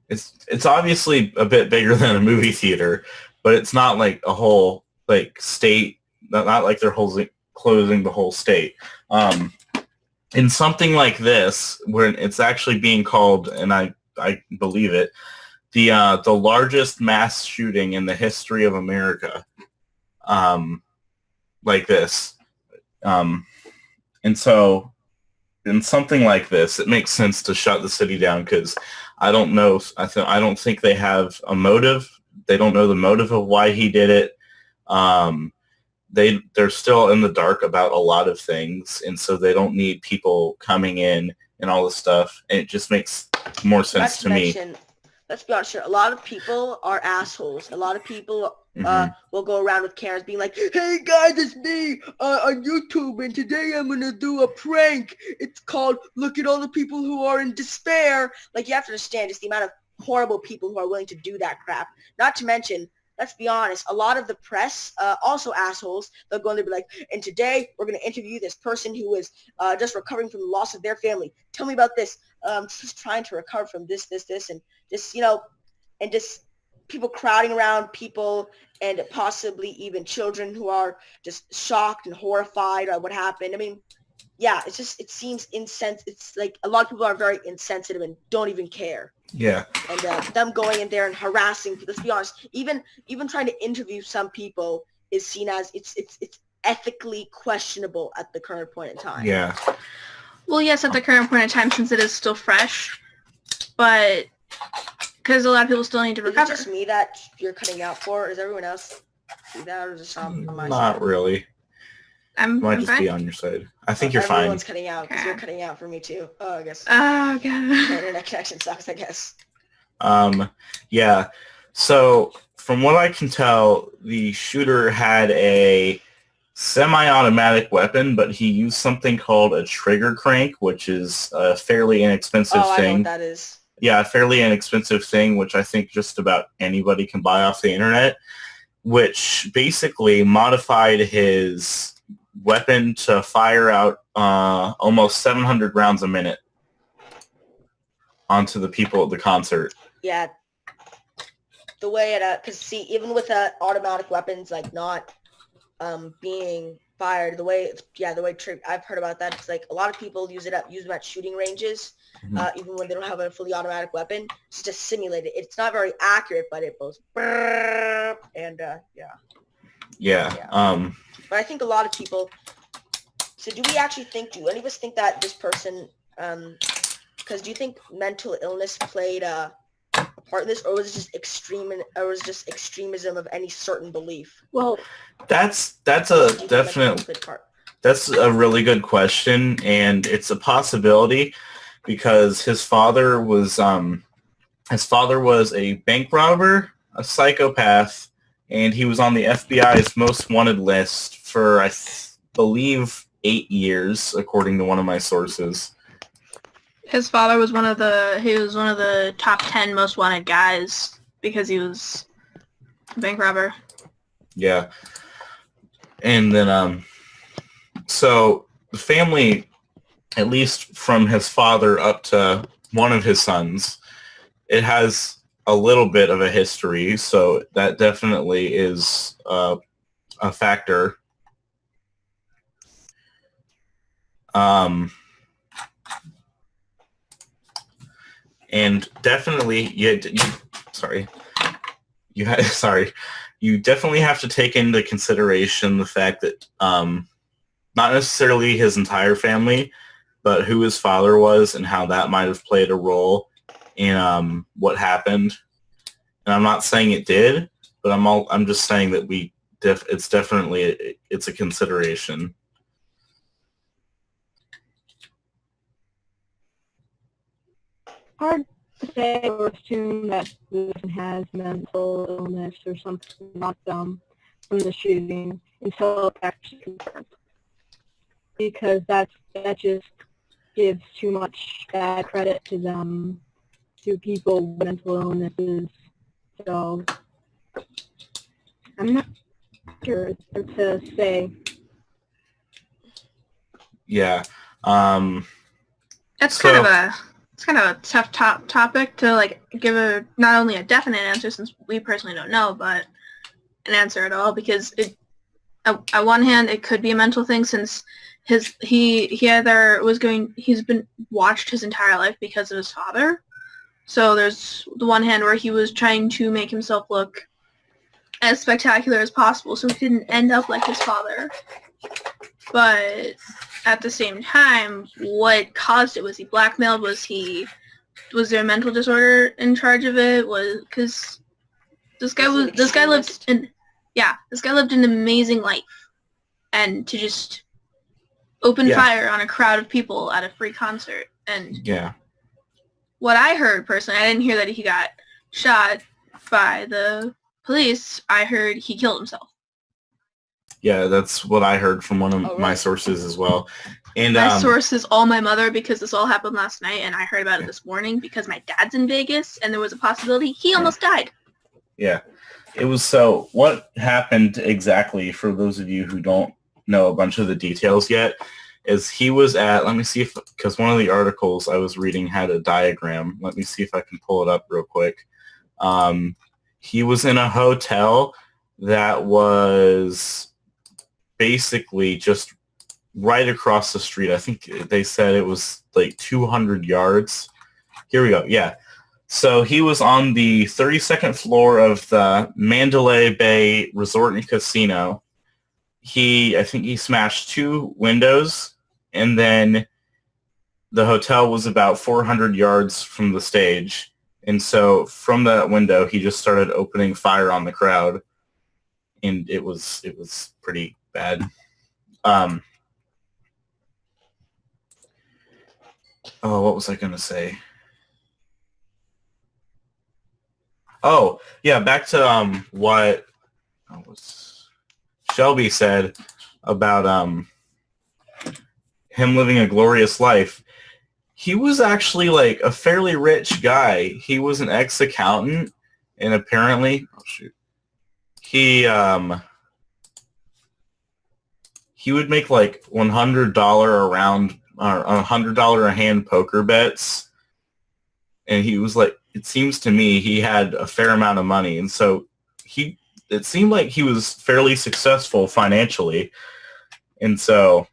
it's obviously a bit bigger than a movie theater, but it's not like a whole state. Not like they're closing the whole state. In something like this, where it's actually being called, and I believe it, the largest mass shooting in the history of America, like this, and so in something like this, it makes sense to shut the city down because I don't know. I don't think they have a motive. They don't know the motive of why he did it. They're still in the dark about a lot of things, and so they don't need people coming in and all this stuff. And it just makes more sense to me. Let's be honest here. A lot of people are assholes. A lot of people will go around with cameras being like, "Hey guys, it's me on YouTube, and today I'm gonna do a prank. It's called Look at All the People Who Are in Despair." Like, you have to understand just the amount of horrible people who are willing to do that crap. Not to mention, let's be honest, a lot of the press, also assholes, they're going to be like, "And today we're going to interview this person who is just recovering from the loss of their family. Tell me about this. Just trying to recover from this, and just, and just people crowding around people, and possibly even children who are just shocked and horrified at what happened." I mean, yeah, it seems it's like a lot of people are very insensitive and don't even care. Yeah. And them going in there and harassing, let's be honest, even trying to interview some people is seen as it's ethically questionable at the current point in time. Yeah. Well, yes, at the current point in time, since it is still fresh, but because a lot of people still need to recover. Is it just me that you're cutting out for? Or does everyone else see that, or just on my side? Not really. I'm Might just fine. be on your side. I think you're fine. Everyone's cutting out because you're cutting out for me too. Oh, I guess. Oh, God. The internet connection sucks, I guess. Yeah. So from what I can tell, the shooter had a semi-automatic weapon, but he used something called a trigger crank, which is a fairly inexpensive thing. I know what that is. Yeah, a fairly inexpensive thing, which I think just about anybody can buy off the internet, which basically modified his weapon to fire out almost 700 rounds a minute onto the people at the concert. Yeah. The way it, because see, even with automatic weapons, like not being fired, the way I've heard about that, it's like a lot of people use them at shooting ranges, even when they don't have a fully automatic weapon. It's just simulated. It's not very accurate, but it goes and Yeah. But I think a lot of people. So do any of us think that this person, because do you think mental illness played a part in this, or was it just extremism of any certain belief? Well, that's a really good question, and it's a possibility because his father was a bank robber, a psychopath, and he was on the FBI's most wanted list for, I believe, 8 years, according to one of my sources. His father was one of the top 10 most wanted guys because he was a bank robber. Yeah. And then, so the family, at least from his father up to one of his sons, it has a little bit of a history, so that definitely is a factor. And definitely, you definitely have to take into consideration the fact that not necessarily his entire family, but who his father was and how that might have played a role in what happened. And I'm not saying it did, but I'm just saying that it's definitely it's a consideration. Hard to say or assume that the person has mental illness or something not from the shooting until it's actually confirmed, because that just gives too much bad credit to them, to people with mental illnesses. So I'm not sure what to say. Yeah. It's kind of a tough topic to give not only a definite answer, since we personally don't know, but an answer at all, because at one hand it could be a mental thing, since he's been watched his entire life because of his father. So there's the one hand where he was trying to make himself look as spectacular as possible so he didn't end up like his father. But at the same time, what caused it? Was he blackmailed? Was there a mental disorder in charge of it? Because this guy lived an amazing life, and to just open fire on a crowd of people at a free concert. And what I heard personally, I didn't hear that he got shot by the police, I heard he killed himself. Yeah, that's what I heard from one of Oh, my really? sources as well. And My source is all my mother because this all happened last night and I heard about it this morning because my dad's in Vegas and there was a possibility he almost died. yeah, it was so. What happened exactly, for those of you who don't know a bunch of the details yet, is he was at, let me see if, because one of the articles I was reading had a diagram. Let me see if I can pull it up real quick. He was in a hotel that was basically just right across the street. I think they said it was like 200 yards. Here we go. Yeah. So he was on the 32nd floor of the Mandalay Bay Resort and Casino. I think he smashed 2 windows, and then the hotel was about 400 yards from the stage. And so from that window, he just started opening fire on the crowd, and it was pretty bad. What was I going to say? Oh, yeah, back to what Shelby said about him living a glorious life. He was actually like a fairly rich guy. He was an ex-accountant, and apparently, he would make like $100 a hand poker bets, and he was like, it seems to me he had a fair amount of money, and so it seemed like he was fairly successful financially, and so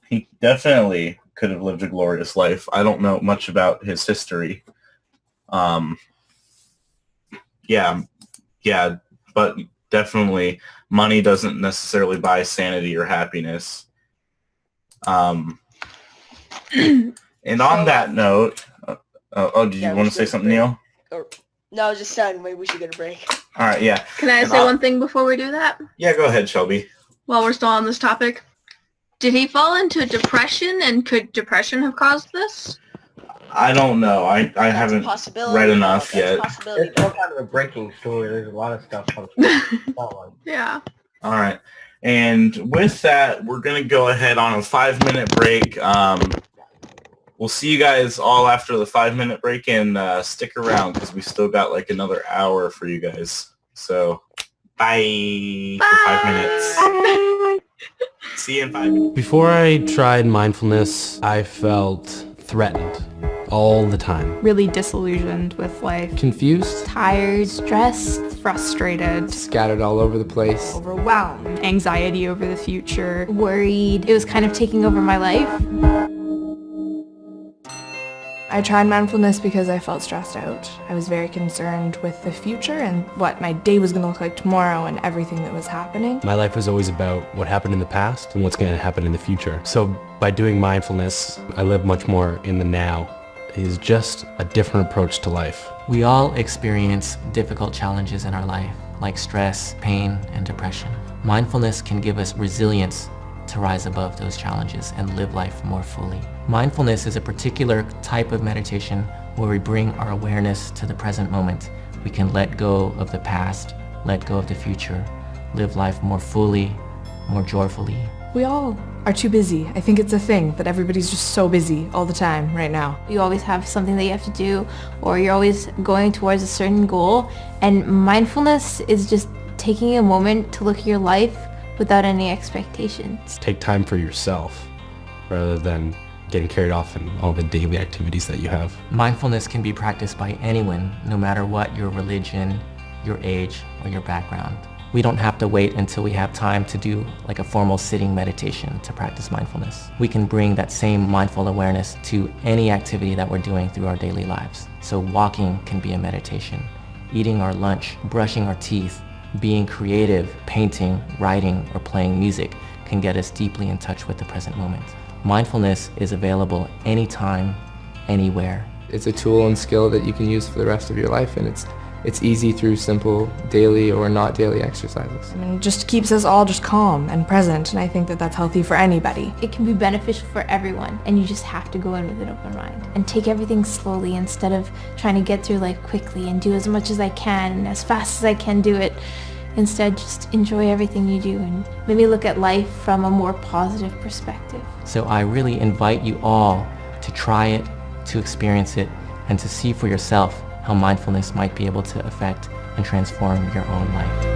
he definitely could have lived a glorious life. I don't know much about his history. Yeah, but definitely money doesn't necessarily buy sanity or happiness. And on that note, did you want to say something, Neil? No, I was just saying maybe we should get a break. All right, yeah. Can I say one thing before we do that? Yeah, go ahead, Shelby. While we're still on this topic. Did he fall into depression, and could depression have caused this? I don't know. I haven't read enough yet. It's all kind of a breaking story. There's a lot of stuff comes from that one. Yeah. All right. And with that, we're going to go ahead on a 5-minute break. We'll see you guys all after the 5-minute break, and stick around because we still got like another hour for you guys. So bye for 5 minutes. Bye. See you in 5 minutes. Before I tried mindfulness, I felt threatened all the time. Really disillusioned with life. Confused, Tired, stressed, frustrated, scattered all over the place. overwhelmed, anxiety over the future. Worried. It was kind of taking over my life. I tried mindfulness because I felt stressed out. I was very concerned with the future and what my day was going to look like tomorrow and everything that was happening. My life was always about what happened in the past and what's going to happen in the future. So by doing mindfulness, I live much more in the now. It is just a different approach to life. We all experience difficult challenges in our life, like stress, pain, and depression. Mindfulness can give us resilience to rise above those challenges and live life more fully. Mindfulness is a particular type of meditation where we bring our awareness to the present moment. We can let go of the past, let go of the future, live life more fully, more joyfully. We all are too busy. I think it's a thing that everybody's just so busy all the time right now. You always have something that you have to do, or you're always going towards a certain goal, and mindfulness is just taking a moment to look at your life without any expectations. Take time for yourself rather than getting carried off in all the daily activities that you have. Mindfulness can be practiced by anyone, no matter what your religion, your age, or your background. We don't have to wait until we have time to do like a formal sitting meditation to practice mindfulness. We can bring that same mindful awareness to any activity that we're doing through our daily lives. So walking can be a meditation. Eating our lunch, brushing our teeth, being creative, painting, writing, or playing music can get us deeply in touch with the present moment. Mindfulness is available anytime, anywhere. It's a tool and skill that you can use for the rest of your life, and it's It's easy through simple daily or not daily exercises. I mean, it just keeps us all just calm and present, and I think that that's healthy for anybody. It can be beneficial for everyone, and you just have to go in with an open mind and take everything slowly instead of trying to get through life quickly and do as much as I can and as fast as I can do it. Instead, just enjoy everything you do and maybe look at life from a more positive perspective. So I really invite you all to try it, to experience it, and to see for yourself how mindfulness might be able to affect and transform your own life.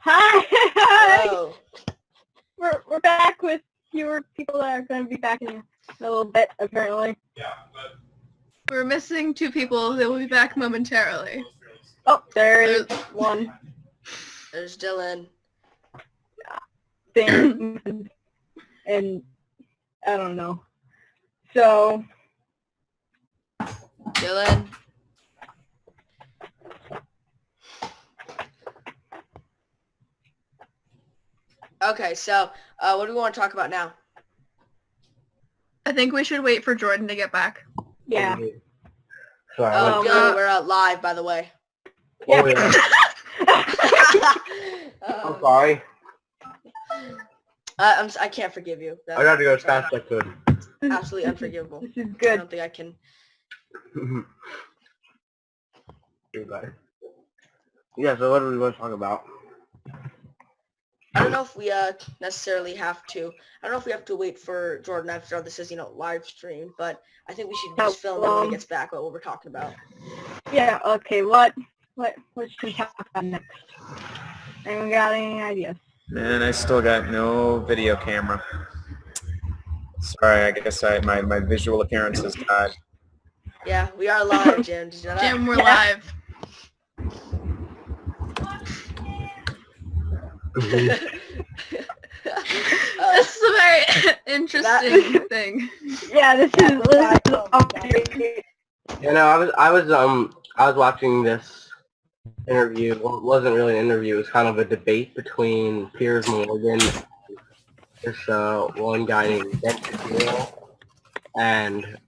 Hi! Oh. We're back with fewer people that are going to be back in a little bit, apparently. We're missing 2 people. They will be back momentarily. Oh, there is one. There's Dylan. Thing. And I don't know. So. Dylan. Okay, so what do we want to talk about now? I think we should wait for Jordan to get back. Yeah. Sorry. Dylan, we're live, by the way. Oh, yeah. I'm sorry. I can't forgive you. I got to go as fast as I could. Absolutely unforgivable. This is good. I don't think I can. Goodbye. Yeah, so what do we want to talk about? I don't know if we necessarily have to. I don't know if we have to wait for Jordan after this is, live stream, but I think we should just film it when he gets back what we're talking about. Yeah, okay, what should we talk about next? Anyone got any ideas? Man, I still got no video camera. Sorry, I guess my visual appearance has died. Yeah, we are live, Jim. Did you know that? Jim, we're live. This is a very interesting thing. Yeah, this is You know, I was watching this interview. Well, it wasn't really an interview. It was kind of a debate between Piers Morgan, this one guy named Ben Shapiro, and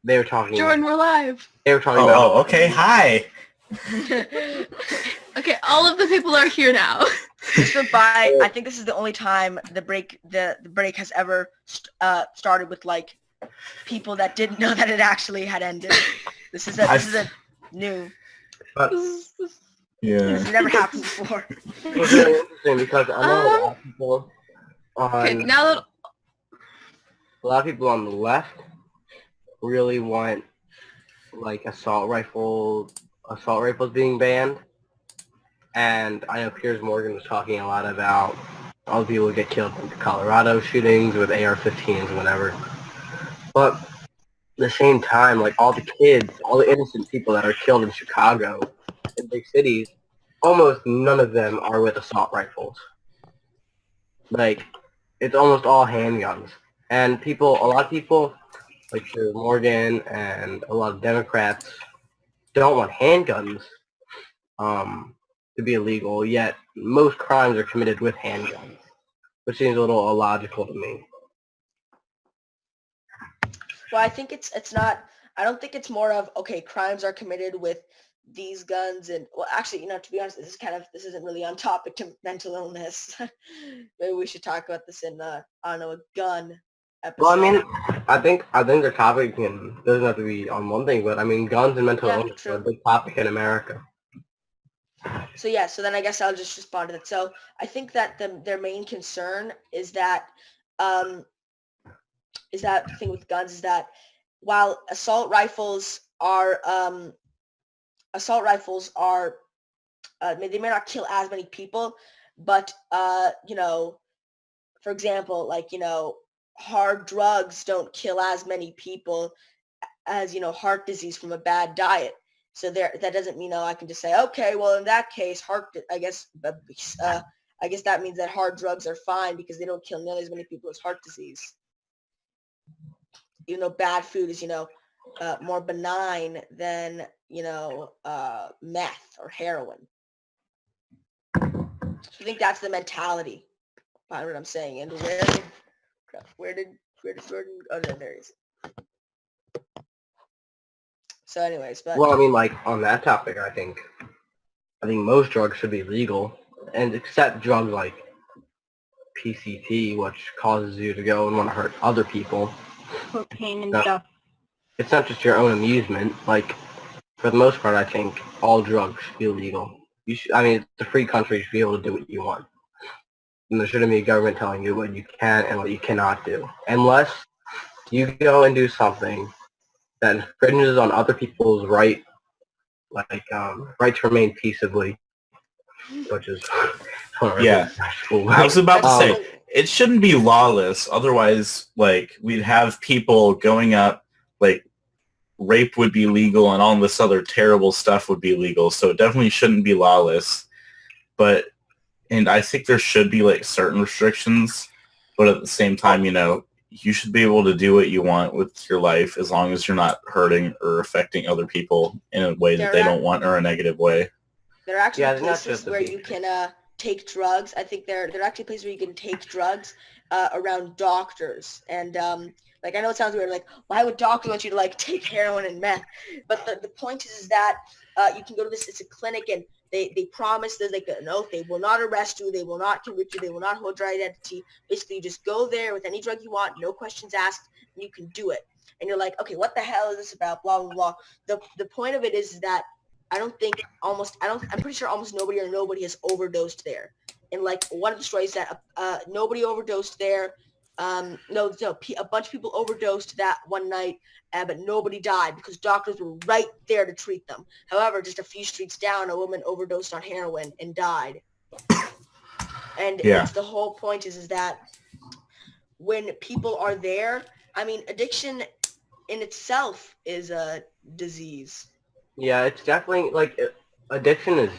they were talking. Jordan, we're live. They were talking about. Oh, okay. Hi. Okay, all of the people are here now. This went by. I think this is the only time the break has ever started with like people that didn't know that it actually had ended. This is a new. Yeah. This has never happened before. It was really interesting because I know a lot of people on a lot of people on the left really want like assault rifles being banned. And I know Piers Morgan was talking a lot about all the people who get killed in the Colorado shootings with AR-15s and whatever. But at the same time, like all the kids, all the innocent people that are killed in Chicago, in big cities, almost none of them are with assault rifles. Like, it's almost all handguns. And a lot of people, like Piers Morgan and a lot of Democrats, don't want handguns. To be illegal, yet most crimes are committed with handguns, which seems a little illogical to me. Well, I think it's not. I don't think it's more of okay. Crimes are committed with these guns, and well, actually, to be honest, this isn't really on topic to mental illness. Maybe we should talk about this in I don't know, a gun episode. Well, I mean, I think the topic doesn't have to be on one thing, but I mean, guns and mental illness are a big topic in America. So yeah, so then I guess I'll just respond to that. So I think that their main concern is that the thing with guns is that while assault rifles are they may not kill as many people, but for example, like hard drugs don't kill as many people as, heart disease from a bad diet. So that doesn't mean, I can just say, okay, well, in that case, I guess that means that hard drugs are fine because they don't kill nearly as many people as heart disease. Even though bad food is, more benign than, meth or heroin. So I think that's the mentality behind what I'm saying. And where did Jordan? Oh, no, there he is. So anyways, but well, I mean, like on that topic, I think most drugs should be legal, and except drugs like PCP, which causes you to go and want to hurt other people. Cocaine and stuff. It's not just your own amusement. Like, for the most part, I think all drugs should be legal. It's a free country. You should be able to do what you want. And there shouldn't be a government telling you what you can and what you cannot do. Unless you go and do something that infringes on other people's right, like right to remain peaceably, which is yeah. I was about to say it shouldn't be lawless. Otherwise, like we'd have people going up, like rape would be legal and all this other terrible stuff would be legal. So it definitely shouldn't be lawless. And I think there should be like certain restrictions, but at the same time, you should be able to do what you want with your life as long as you're not hurting or affecting other people in a way that they don't want or a negative way. There are actually places where you can take drugs. I think there are actually places where you can take drugs around doctors. And like I know it sounds weird, like why would doctors want you to like take heroin and meth? But the point is that you can go to this. It's a clinic and they promise there's like an oath. They will not arrest you. They will not convict you. They will not hold your identity. Basically, you just go there with any drug you want, no questions asked, and you can do it. And you're like, okay, what the hell is this about? Blah, blah, blah. The point of it is that I'm pretty sure almost nobody has overdosed there. And like one of the stories that nobody overdosed there. A bunch of people overdosed that one night, but nobody died because doctors were right there to treat them. However, just a few streets down, a woman overdosed on heroin and died. And it's the whole point is that when people are there, addiction in itself is a disease. Yeah, it's definitely, like, addiction is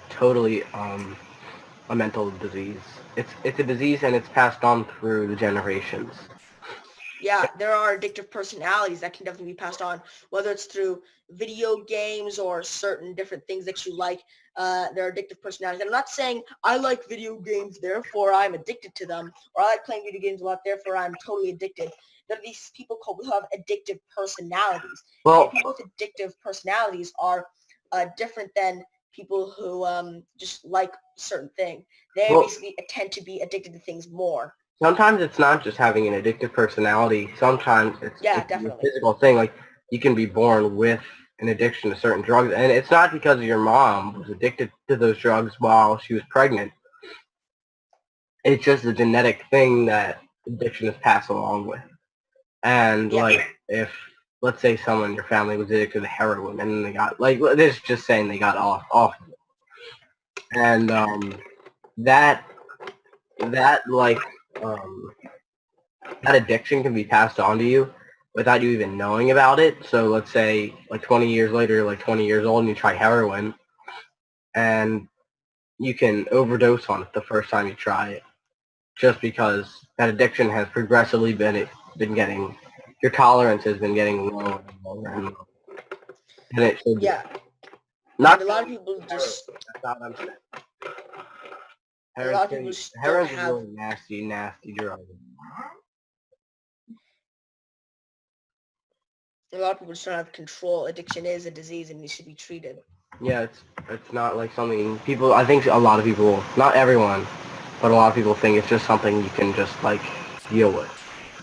totally a mental disease. It's a disease and it's passed on through the generations. Yeah, there are addictive personalities that can definitely be passed on, whether it's through video games or certain different things that you like. There are addictive personalities. And I'm not saying I like video games, therefore I'm addicted to them, or I like playing video games a lot, therefore I'm totally addicted. There are these people who have addictive personalities. Well, and people with addictive personalities are different than people who just like certain thing. They basically tend to be addicted to things more. Sometimes it's not just having an addictive personality. Sometimes it's a physical thing. Like you can be born with an addiction to certain drugs, and it's not because your mom was addicted to those drugs while she was pregnant. It's just a genetic thing that addiction is passed along with. And like if, let's say someone in your family was addicted to heroin and they got, like, this is just saying they got off of it. And that addiction can be passed on to you without you even knowing about it. So let's say like 20 years later, you're like 20 years old and you try heroin and you can overdose on it the first time you try it, just because that addiction has progressively been getting, your tolerance has been getting lower and lower and lower. And it should not a lot of people just. That's not what I'm saying. Heroin's a really nasty drug. A lot of people just don't have control. Addiction is a disease and it should be treated. Yeah, it's not like something people, I think a lot of people, not everyone, but a lot of people think it's just something you can just like deal with.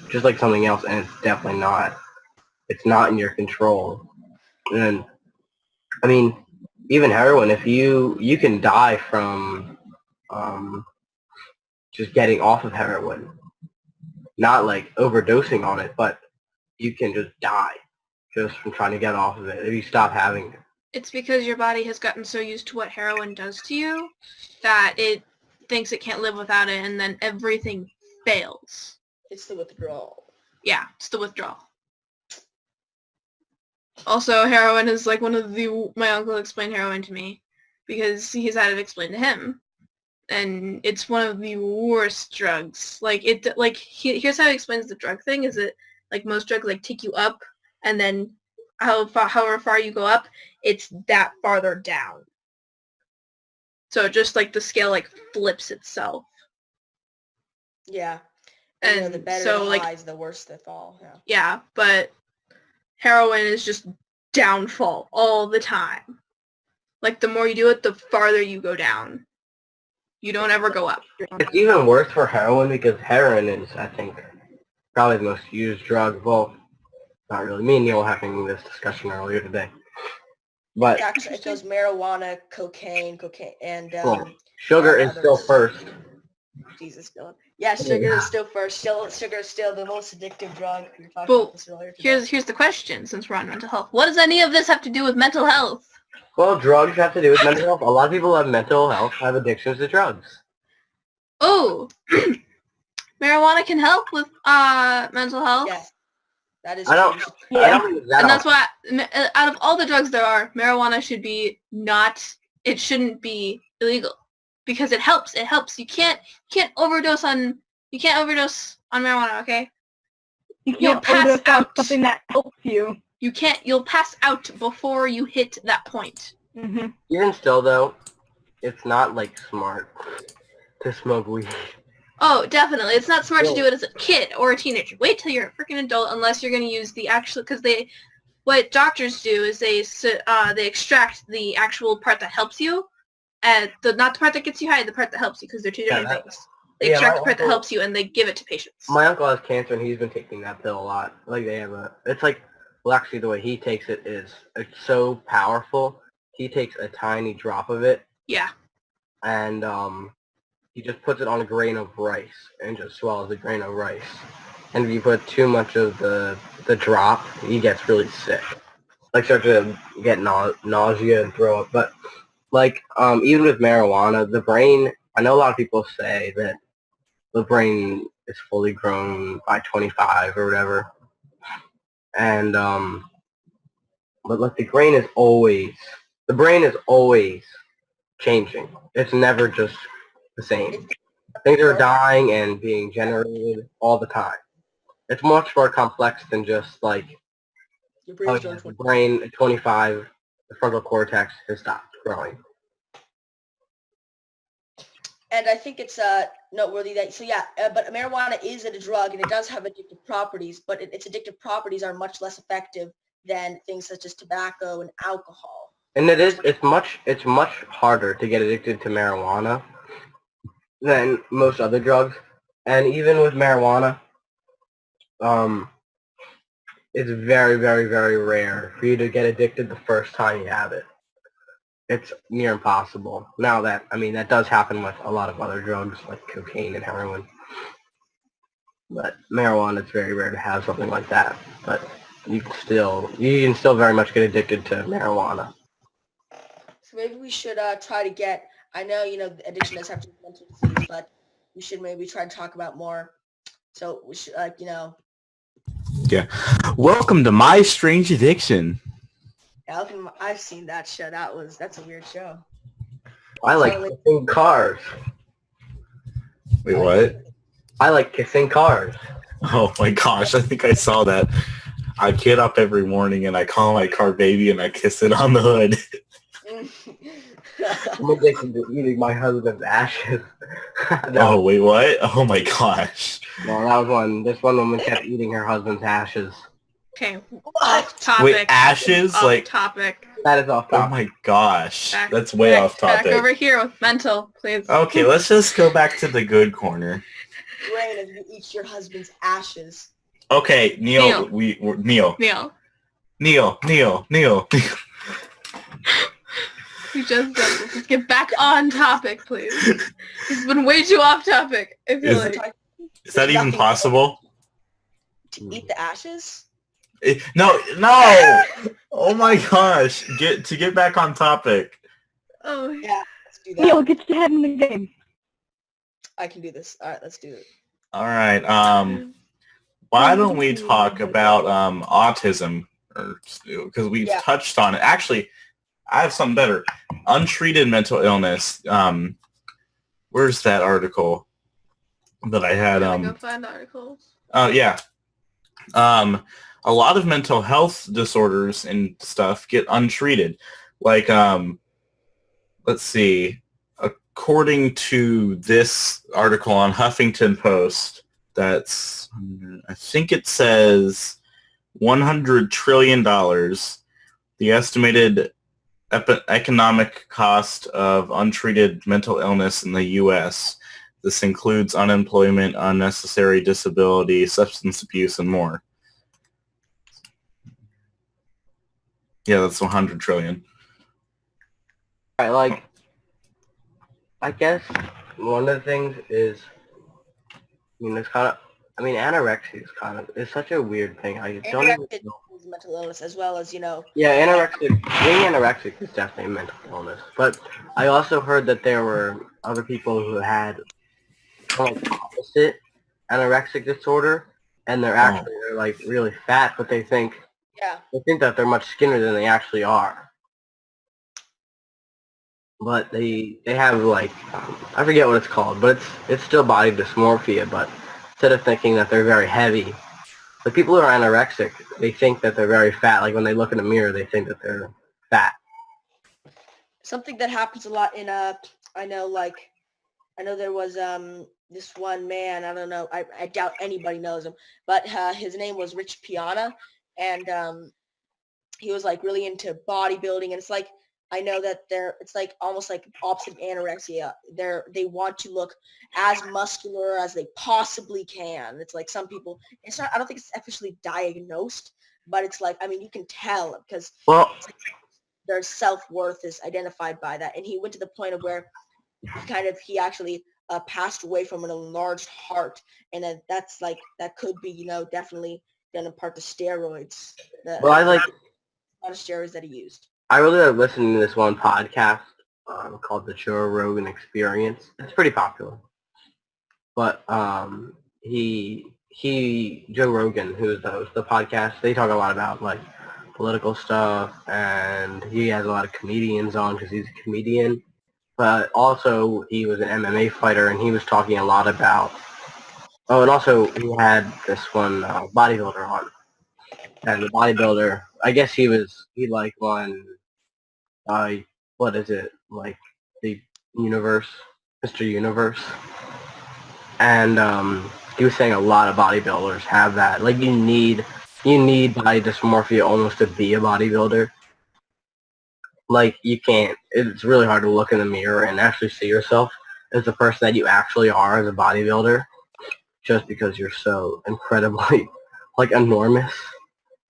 Just like something else, and it's definitely not. It's not in your control. And I mean, even heroin, if you can die from just getting off of heroin, not like overdosing on it, but you can just die just from trying to get off of it if you stop having it. It's because your body has gotten so used to what heroin does to you that it thinks it can't live without it, and then everything fails. It's the withdrawal. Yeah, it's the withdrawal. Also, heroin is like my uncle explained heroin to me because he's had it explained to him. And it's one of the worst drugs. Here's how he explains the drug thing, is it like most drugs like take you up, and then however far you go up, it's that farther down. So just like the scale like flips itself. Yeah. And the better so, the like, highs, the worse the fall. Yeah. Yeah, but heroin is just downfall all the time. Like the more you do it, the farther you go down. You don't ever go up. It's even worse for heroin because heroin is, I think, probably the most used drug. Well, not really. Me and Neil were having this discussion earlier today. But Actually, it goes marijuana, cocaine, and sugar is still first. Jesus, Philip. Yeah, sugar is still first. Sugar is still the most addictive drug. We were talking Well, about this earlier today. here's the question, since we're on mental health. What does any of this have to do with mental health? Well, drugs have to do with mental health. A lot of people have mental health, have addictions to drugs. Oh, marijuana can help with mental health. Yes, that is I don't and that that's why, out of all the drugs there are, marijuana should be it shouldn't be illegal. Because it helps. It helps. You can't overdose on marijuana, okay? You'll pass out. Something that helps you. You'll pass out before you hit that point. Mm-hmm. Even still, though, it's not, like, smart to smoke weed. Oh, definitely. It's not smart to do it as a kid or a teenager. Wait till you're a freaking adult unless you're going to use the actual, because what doctors do is they extract the actual part that helps you, and not the part that gets you high, the part that helps you, because they're two different things. They extract the part that helps you and they give it to patients. My uncle has cancer and he's been taking that pill a lot. Like it's like, well, actually the way he takes it is, it's so powerful. He takes a tiny drop of it. Yeah. And he just puts it on a grain of rice and just swallows a grain of rice. And if you put too much of the drop, he gets really sick. Like starts to get nausea and throw up. But like even with marijuana, the brain, I know a lot of people say that the brain is fully grown by 25 or whatever. And but like the brain is always changing. It's never just the same. Things are dying and being generated all the time. It's much more complex than just like the brain at 25, the frontal cortex has stopped growing. And I think it's noteworthy that, but marijuana is a drug and it does have addictive properties, but its addictive properties are much less effective than things such as tobacco and alcohol. And it's much harder to get addicted to marijuana than most other drugs. And even with marijuana, it's very, very, very rare for you to get addicted the first time you have it. It's near impossible. Now that does happen with a lot of other drugs like cocaine and heroin. But marijuana, it's very rare to have something like that. But you can still very much get addicted to marijuana. So maybe we should try to get, I know, addiction does have to be mental disease, but we should maybe try to talk about more. So we should, Yeah. Welcome to My Strange Addiction. I've seen that show. That's a weird show. I like kissing cars. Wait, what? I like kissing cars. Oh my gosh, I think I saw that. I get up every morning and I call my car baby and I kiss it on the hood. I'm addicted to eating my husband's ashes. Oh, wait, what? Oh my gosh. No, that was one. This one woman kept eating her husband's ashes. Okay, off topic. Wait, ashes? Off topic. That is off topic. Oh my gosh. That's way off topic. Back over here with mental, please. Okay, let's just go back to the good corner. Brain, if you eat your husband's ashes. Okay, Neil. Neil. We just let's get back on topic, please. It's been way too off topic. I feel Is that even possible? To eat the ashes? No! Oh my gosh! Get back on topic. Oh yeah, let's do that. Neil, get your head in the game. I can do this. All right, let's do it. All right. Why don't we talk about autism because we've touched on it. Actually, I have something better. Untreated mental illness. Where's that article that I had? Go find articles. Oh yeah. A lot of mental health disorders and stuff get untreated. Like, let's see. According to this article on Huffington Post, I think it says $100 trillion. The estimated economic cost of untreated mental illness in the U.S. This includes unemployment, unnecessary disability, substance abuse, and more. Yeah, that's 100 trillion. Right, like, I guess one of the things is, it's kind of, anorexia is such a weird thing. I don't even Anorexia is mental illness as well as, Yeah, being anorexic is definitely a mental illness. But I also heard that there were other people who had kind of like opposite anorexic disorder, and they're like really fat, but they think that they're much skinnier than they actually are. But they have like, I forget what it's called, but it's still body dysmorphia, but instead of thinking that they're very heavy, the people who are anorexic, they think that they're very fat. Like when they look in a mirror, they think that they're fat. something that happens a lot in I know there was this one man, I don't know, I doubt anybody knows him, but his name was Rich Piana, and he was like really into bodybuilding, and it's like, I know that it's like almost like opposite anorexia. They want to look as muscular as they possibly can. It's like some people, I don't think it's officially diagnosed, but it's like, you can tell because it's like their self-worth is identified by that. And he went to the point of where he actually passed away from an enlarged heart. And that could be, definitely done in part to steroids. A lot of steroids that he used. I really like listening to this one podcast called the Joe Rogan Experience. It's pretty popular. But Joe Rogan, who's the host of the podcast, they talk a lot about like political stuff, and he has a lot of comedians on because he's a comedian. But also he was an MMA fighter, and he was talking a lot about, and also he had this one bodybuilder on. And the bodybuilder, I guess he like won, what is it, like the universe, Mr. Universe. And he was saying a lot of bodybuilders have that. Like you need body dysmorphia almost to be a bodybuilder. Like you can't, it's really hard to look in the mirror and actually see yourself as the person that you actually are as a bodybuilder, just because you're so incredibly, like, enormous.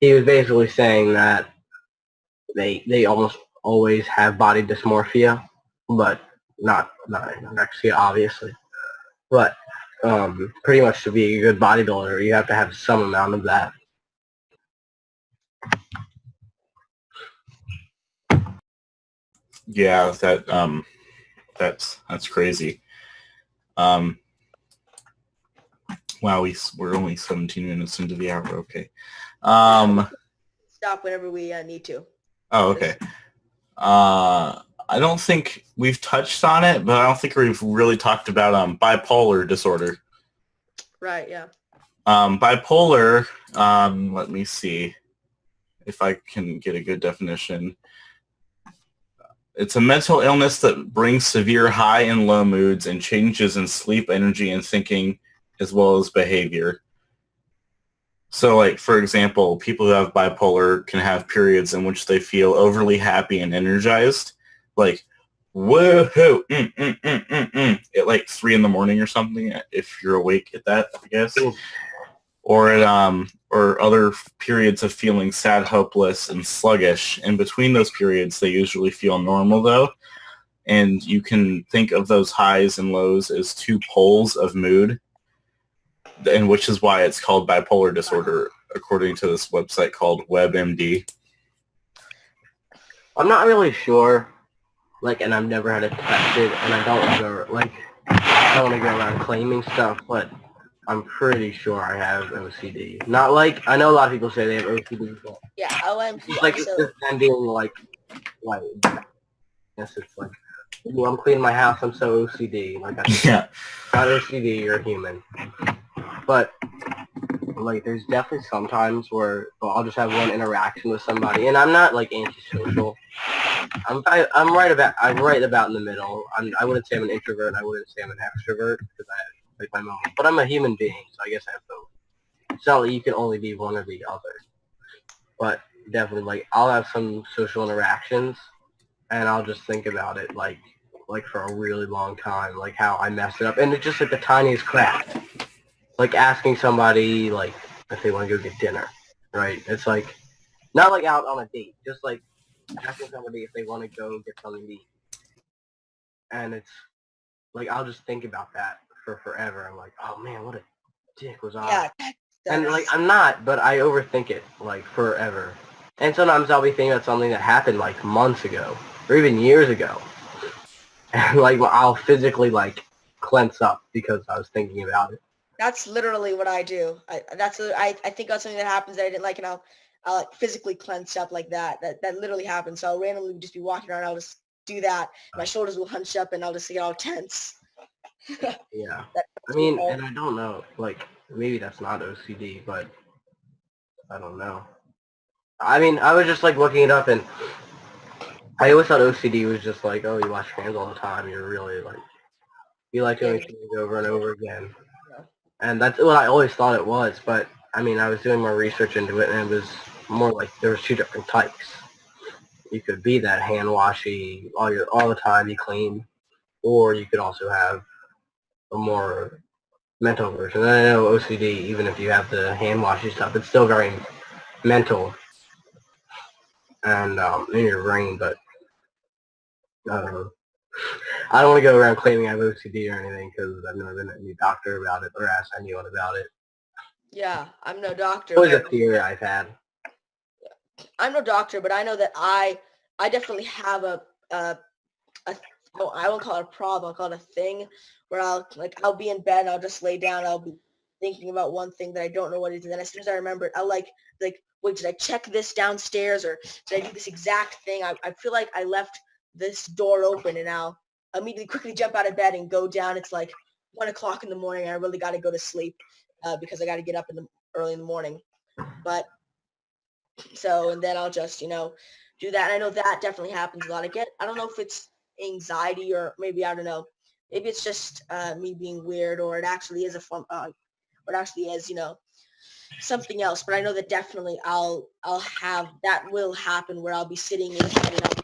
He was basically saying that they almost always have body dysmorphia, but not anorexia, obviously. But pretty much to be a good bodybuilder, you have to have some amount of that. Yeah, that's crazy. Wow, we're only 17 minutes into the hour. Okay. Stop whenever we need to. Oh, okay. I don't think we've touched on it, but I don't think we've really talked about bipolar disorder. Right, yeah. Bipolar, let me see if I can get a good definition. It's a mental illness that brings severe high and low moods and changes in sleep, energy, and thinking, as well as behavior. So, like, for example, people who have bipolar can have periods in which they feel overly happy and energized, like, woohoo, at like 3 a.m. or something, if you're awake at that, I guess. Or other periods of feeling sad, hopeless, and sluggish. In between those periods, they usually feel normal, though. And you can think of those highs and lows as two poles of mood, and which is why it's called bipolar disorder, according to this website called WebMD. I'm not really sure, and I've never had it tested, and I don't want to go around claiming stuff, but I'm pretty sure I have OCD. Not like, I know a lot of people say they have OCD, but Yeah, OMG. it's like it's just them being like, yes, it's like, well, I'm cleaning my house, I'm so OCD. Like, Yeah. Not OCD, you're a human. But, like, there's definitely sometimes where I'll just have one interaction with somebody, and I'm not, like, antisocial. I'm right about in the middle. I wouldn't say I'm an introvert, and I wouldn't say I'm an extrovert, because I have, like, my moments. But I'm a human being, so I guess I have both. It's not like you can only be one or the other. But, definitely, like, I'll have some social interactions, and I'll just think about it, like for a really long time, like how I messed it up, and it's just like the tiniest crap, like asking somebody like if they want to go get dinner, right? It's like not like out on a date, just like asking somebody if they want to go get something to eat, and it's like I'll just think about that for forever. I'm like, oh man, what a dick was I? Yeah. And like I'm not, but I overthink it like forever, and sometimes I'll be thinking about something that happened like months ago or even years ago. And, like, I'll physically, like, clench up because I was thinking about it. That's literally what I do. I think about something that happens that I didn't like, and I'll like, physically clench up like that. That literally happens. So I'll randomly just be walking around, I'll just do that. My shoulders will hunch up, and I'll just get all tense. Yeah. I mean, and I don't know. Like, maybe that's not OCD, but I don't know. I mean, I was just, like, looking it up, and I always thought OCD was just like, oh, you wash your hands all the time. You're really like, you like doing things over and over again. And that's what I always thought it was. But, I mean, I was doing more research into it, and it was more like there was two different types. You could be that hand washy all the time, you clean, or you could also have a more mental version. And I know OCD, even if you have the hand washy stuff, it's still very mental and in your brain, but I don't know. I don't want to go around claiming I have OCD or anything because I've never been to any doctor about it or asked anyone about it. Yeah, I'm no doctor. It's always a theory I've had. I'm no doctor, but I know that I definitely have I won't call it a problem, I'll call it a thing where I'll be in bed and I'll just lay down, I'll be thinking about one thing that I don't know what it is, and then as soon as I remember it, I'll like wait, did I check this downstairs or did I do this exact thing? I feel like I left this door open, and I'll immediately quickly jump out of bed and go down. It's like 1 o'clock in the morning, and I really got to go to sleep because I got to get up early in the morning. But so, and then I'll just, do that. And I know that definitely happens a lot. I don't know if it's anxiety or maybe, I don't know, maybe it's just me being weird, or it actually is something else. But I know that definitely I'll have, that will happen where I'll be sitting in bed and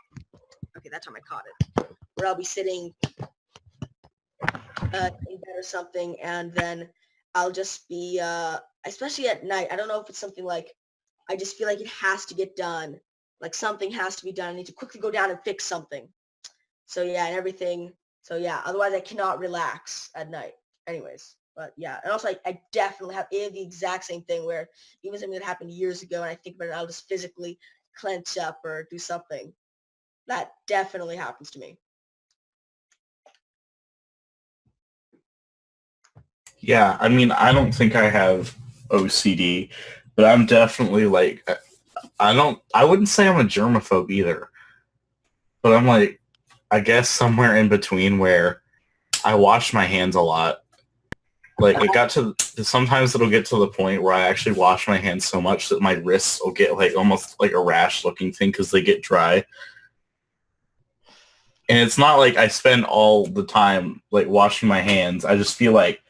okay, that time I caught it. Where I'll be sitting in bed or something, and then I'll just be, especially at night, I don't know if it's something like, I just feel like it has to get done. Like something has to be done. I need to quickly go down and fix something. So yeah, and everything. So yeah, otherwise I cannot relax at night. Anyways, but yeah. And also I definitely have the exact same thing where even something that happened years ago and I think about it, I'll just physically clench up or do something. That definitely happens to me. Yeah, I mean, I don't think I have OCD, but I'm definitely like, I wouldn't say I'm a germaphobe either, but I'm like, I guess somewhere in between where I wash my hands a lot. Like it got to, sometimes it'll get to the point where I actually wash my hands so much that my wrists will get like almost like a rash looking thing because they get dry. And it's not like I spend all the time like washing my hands. I just feel like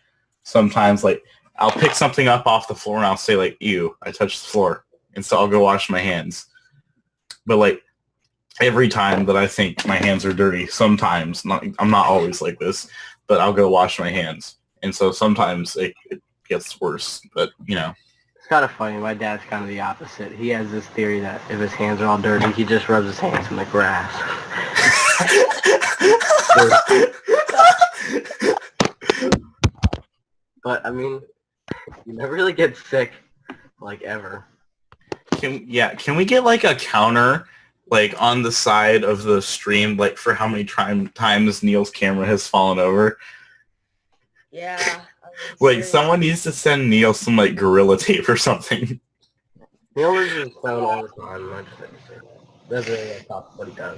sometimes like I'll pick something up off the floor and I'll say like, ew, I touched the floor. And so I'll go wash my hands. But like every time that I think my hands are dirty, sometimes, I'm not always like this, but I'll go wash my hands. And so sometimes it gets worse, but It's kind of funny. My dad's kind of the opposite. He has this theory that if his hands are all dirty, he just rubs his hands in the grass. But, I mean, you never really get sick, like, ever. Can we get, like, a counter, like, on the side of the stream, like, for how many times Neil's camera has fallen over? Yeah. Wait, someone needs to send Neil some like gorilla tape or something. Neil loses his phone all the time. That's really a top what he does.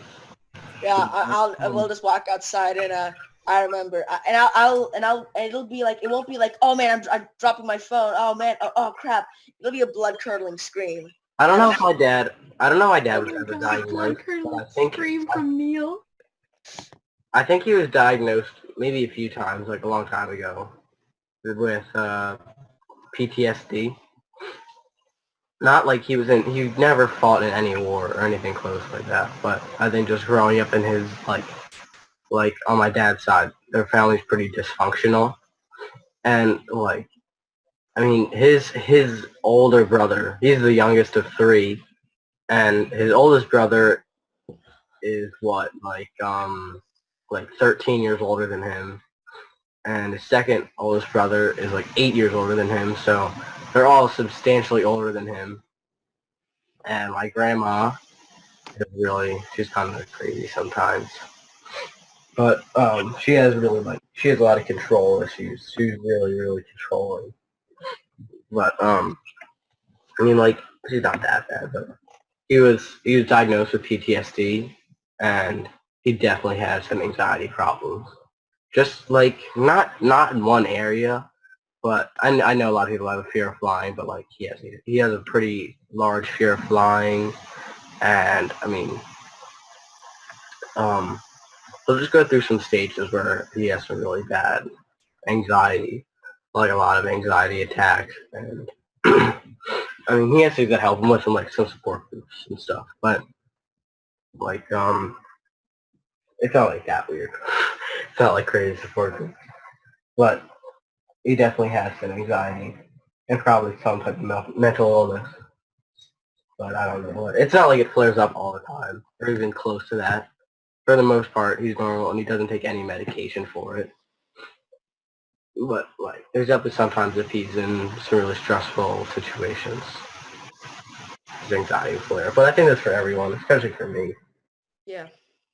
Yeah, we'll just walk outside and I remember, and it'll be like, it won't be like, oh man, I'm dropping my phone. Oh man, oh crap. It'll be a blood curdling scream. I don't know if my dad was ever diagnosed. But I think Scream from Neil. I think he was diagnosed maybe a few times, like a long time ago, with PTSD. Not like he never fought in any war or anything close like that, but I think just growing up in his, like on my dad's side, their family's pretty dysfunctional. And, like, I mean, his older brother, he's the youngest of three, and his oldest brother is what, like 13 years older than him, and his second oldest brother is like 8 years older than him, so they're all substantially older than him. And my grandma is she's kind of crazy sometimes. But she has a lot of control issues. She's really, really controlling. But I mean, like, she's not that bad, but he was diagnosed with PTSD, and he definitely has some anxiety problems. Just like not in one area, but I know a lot of people have a fear of flying, but like he has a pretty large fear of flying, and I mean, we'll just go through some stages where he has some really bad anxiety, like a lot of anxiety attacks, and I mean, he has things that help him with some support groups and stuff, but like it's not like that weird. It's not like crazy support groups, but he definitely has some anxiety and probably some type of mental illness. But I don't know. It's not like it flares up all the time or even close to that. For the most part, he's normal and he doesn't take any medication for it. But like, there's definitely sometimes if he's in some really stressful situations, his anxiety will flare. But I think that's for everyone, especially for me. Yeah.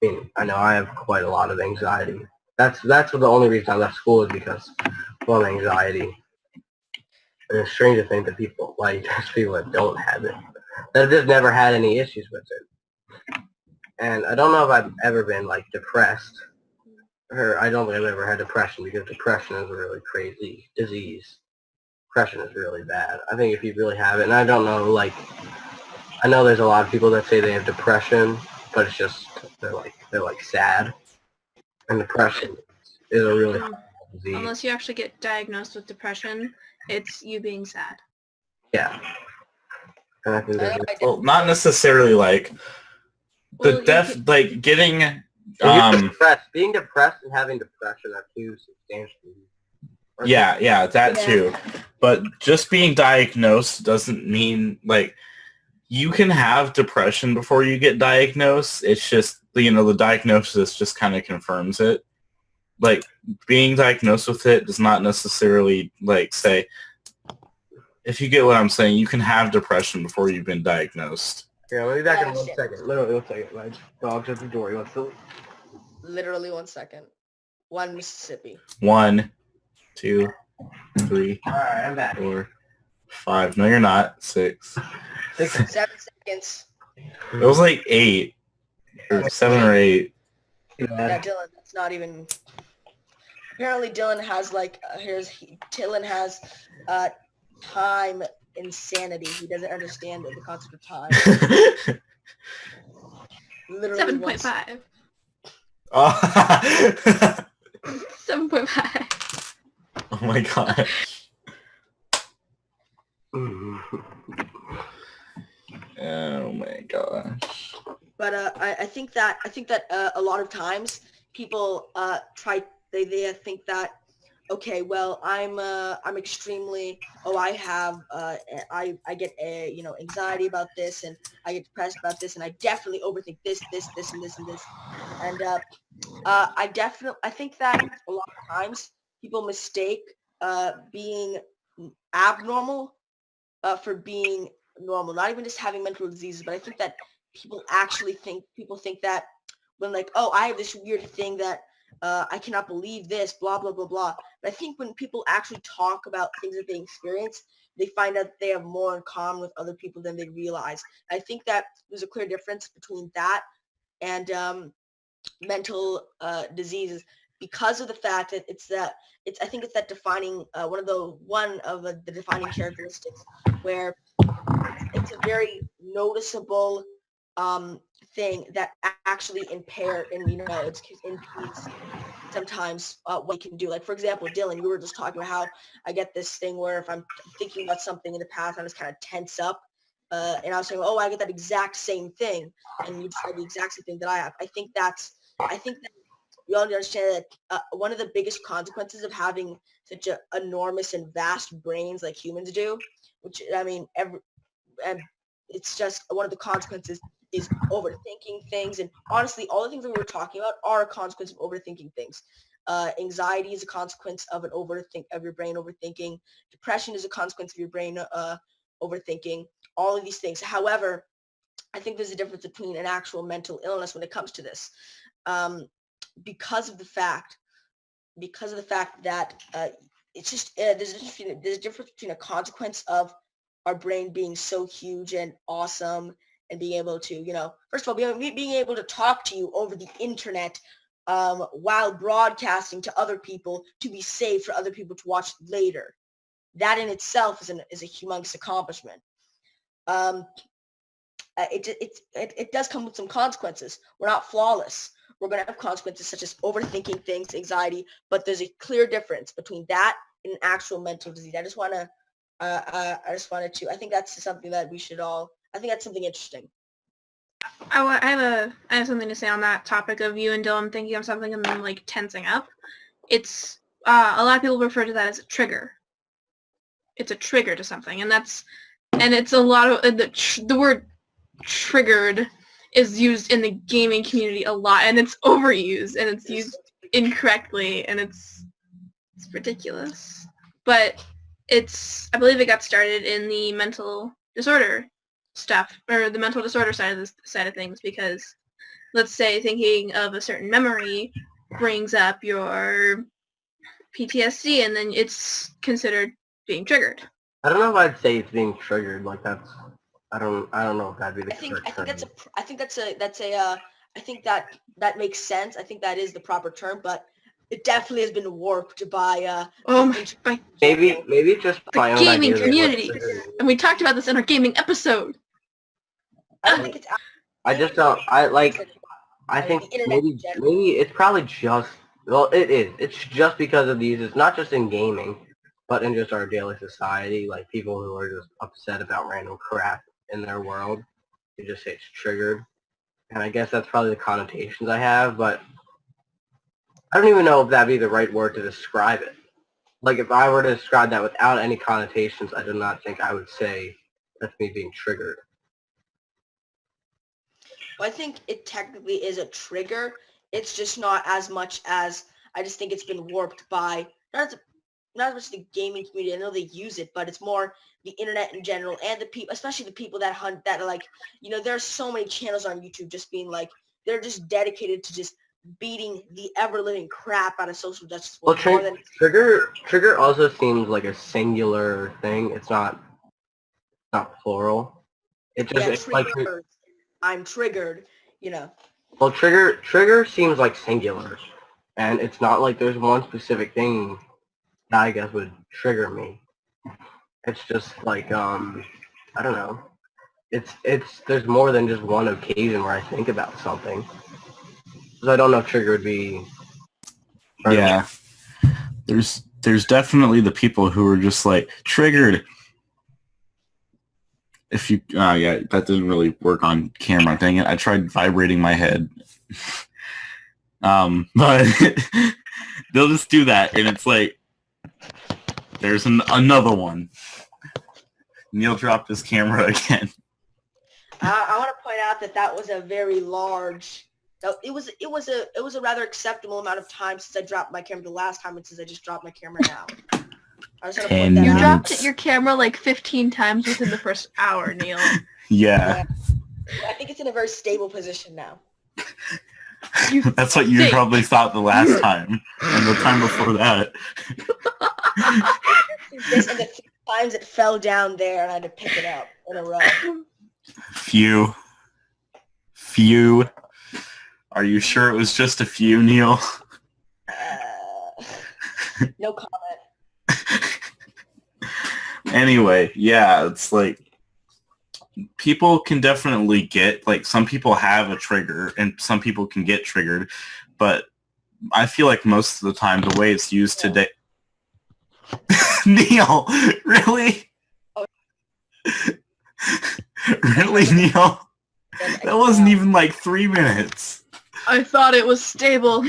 I mean, I know I have quite a lot of anxiety. That's the only reason I left school is because of anxiety. And it's strange to think that people, like, there's people that don't have it, that have just never had any issues with it. And I don't know if I've ever been, like, depressed, or I don't think I've ever had depression, because depression is a really crazy disease. Depression is really bad. I think if you really have it, and I don't know, like, I know there's a lot of people that say they have depression, but it's just, they're like sad. And depression is a really hard disease. Unless you actually get diagnosed with depression, it's you being sad. Yeah. And I think well, not necessarily like like getting being depressed and having depression are two substantially. Yeah, that too. But just being diagnosed doesn't mean like you can have depression before you get diagnosed. It's just, the diagnosis just kind of confirms it. Like, being diagnosed with it does not necessarily, like, say, if you get what I'm saying, you can have depression before you've been diagnosed. Yeah, let me back in 1 second. Literally 1 second. My dog's at the door. You want to? Literally 1 second. 1 Mississippi. 1, 2, 3, all right, I'm back. 4, 5. No, you're not. 6. 7 seconds. It was like 8. Or 7 or 8. Yeah, Dylan, that's not even... Apparently Dylan has, like, Dylan has time insanity. He doesn't understand the concept of time. Literally 7.5. 7.5. Oh my gosh. Oh my gosh. But I think that a lot of times people they think that, okay, well, I'm extremely, I have I get anxiety about this, and I get depressed about this, and I definitely overthink this and this and this, and I think that a lot of times people mistake being abnormal for being normal, not even just having mental diseases, but I think that people think that when, like, oh, I have this weird thing that I cannot believe this, blah, blah, blah, blah. But I think when people actually talk about things that they experience, they find out they have more in common with other people than they realize. I think that there's a clear difference between that and mental diseases because of the fact that I think it's that defining one of the defining characteristics where it's a very noticeable thing that actually it impedes sometimes what we can do. Like, for example, Dylan, you were just talking about how I get this thing where if I'm thinking about something in the past, I just kind of tense up. And I was saying, I get that exact same thing. And you described the exact same thing that I have. I think that we all understand that one of the biggest consequences of having such a enormous and vast brains like humans do, which, I mean, and it's just one of the consequences is overthinking things. And honestly, all the things that we were talking about are a consequence of overthinking things. Anxiety is a consequence of your brain overthinking. Depression is a consequence of your brain overthinking. All of these things. However, I think there's a difference between an actual mental illness when it comes to this, because of the fact that it's just there's a difference between a consequence of our brain being so huge and awesome and being able to, first of all, being able to talk to you over the internet while broadcasting to other people to be saved for other people to watch later. That in itself is a humongous accomplishment. It does come with some consequences. We're not flawless. We're going to have consequences such as overthinking things, anxiety, but there's a clear difference between that and an actual mental disease. I think that's something that I think that's something interesting. I have something to say on that topic of you and Dylan thinking of something and then like tensing up. It's a lot of people refer to that as a trigger. It's a trigger to something, and it's a lot of the word triggered is used in the gaming community a lot, and it's overused and it's used incorrectly, and it's ridiculous. But I believe it got started in the mental disorder stuff, or the mental disorder side of things, because let's say thinking of a certain memory brings up your PTSD, and then it's considered being triggered. I don't know if I'd say it's being triggered. Like that's, I don't know if that'd be the correct term. I think that makes sense. I think that is the proper term, but it definitely has been warped by maybe just by the gaming community. And we talked about this in our gaming episode. I don't think it's. I just don't. I think maybe it's probably just. Well, it is. It's just because of these. It's not just in gaming, but in just our daily society. Like people who are just upset about random crap in their world. You just say it's triggered, and I guess that's probably the connotations I have. But I don't even know if that'd be the right word to describe it. Like if I were to describe that without any connotations, I do not think I would say that's me being triggered. Well, I think it technically is a trigger. It's just not as much as, I just think it's been warped by, not as much the gaming community. I know they use it, but it's more the internet in general, and the people, especially the people that hunt, that are like, there are so many channels on YouTube just being like, they're just dedicated to just beating the ever-living crap out of social justice. Well, trigger also seems like a singular thing. It's not plural. It just it's like I'm triggered, Well, trigger seems like singular, and it's not like there's one specific thing that I guess would trigger me. It's just like I don't know. It's there's more than just one occasion where I think about something. So I don't know if trigger would be. Yeah, there's definitely the people who are just like triggered. If you, yeah, that didn't really work on camera. Dang it! I tried vibrating my head, but they'll just do that, and it's like there's another one. Neil dropped his camera again. I want to point out that was a very large. It was a rather acceptable amount of time since I dropped my camera the last time, and since I just dropped my camera now. I was gonna point that out. You dropped your camera like 15 times within the first hour, Neil. Yeah. I think it's in a very stable position now. That's what you probably thought the last time, and the time before that. This and the 3 times it fell down there, and I had to pick it up in a row. Few. Are you sure it was just a few, Neil? No comment. Anyway, yeah, it's like people can definitely get, like, some people have a trigger and some people can get triggered, but I feel like most of the time the way it's used today. Neil, really? Really, Neil? That wasn't even like 3 minutes. I thought it was stable.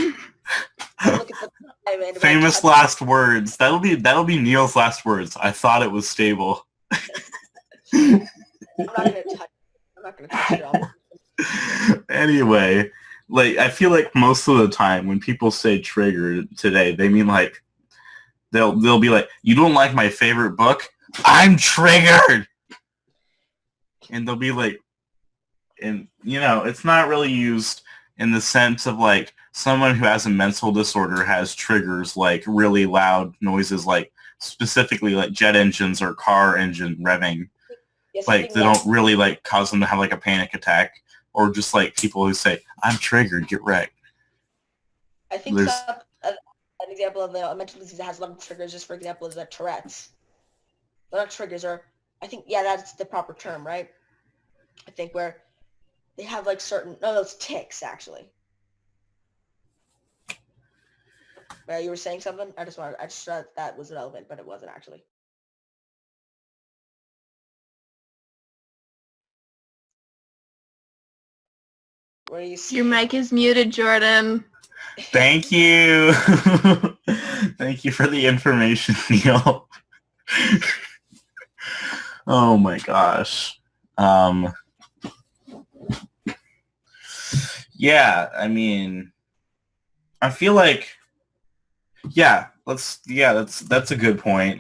Famous last words. That'll be Neil's last words. I thought it was stable. I'm not gonna touch it all. Anyway, like, I feel like most of the time when people say triggered today, they mean like they'll be like, you don't like my favorite book? I'm triggered. And they'll be like, and it's not really used in the sense of like someone who has a mental disorder has triggers like really loud noises, like specifically like jet engines or car engine revving. Yes, like they don't really like cause them to have like a panic attack, or just like people who say, I'm triggered, get wrecked. I think an example of a mental disease that has a lot of triggers, just for example, is Tourette's. A lot of triggers are, I think, yeah, that's the proper term, right? I think where they have like certain, no, those tics actually. Right, you were saying something? I just thought that was relevant, but it wasn't actually. What are you saying? Your mic is muted, Jordan. Thank you. Thank you for the information, Neil. Oh my gosh. Yeah, I mean, I feel like, that's a good point.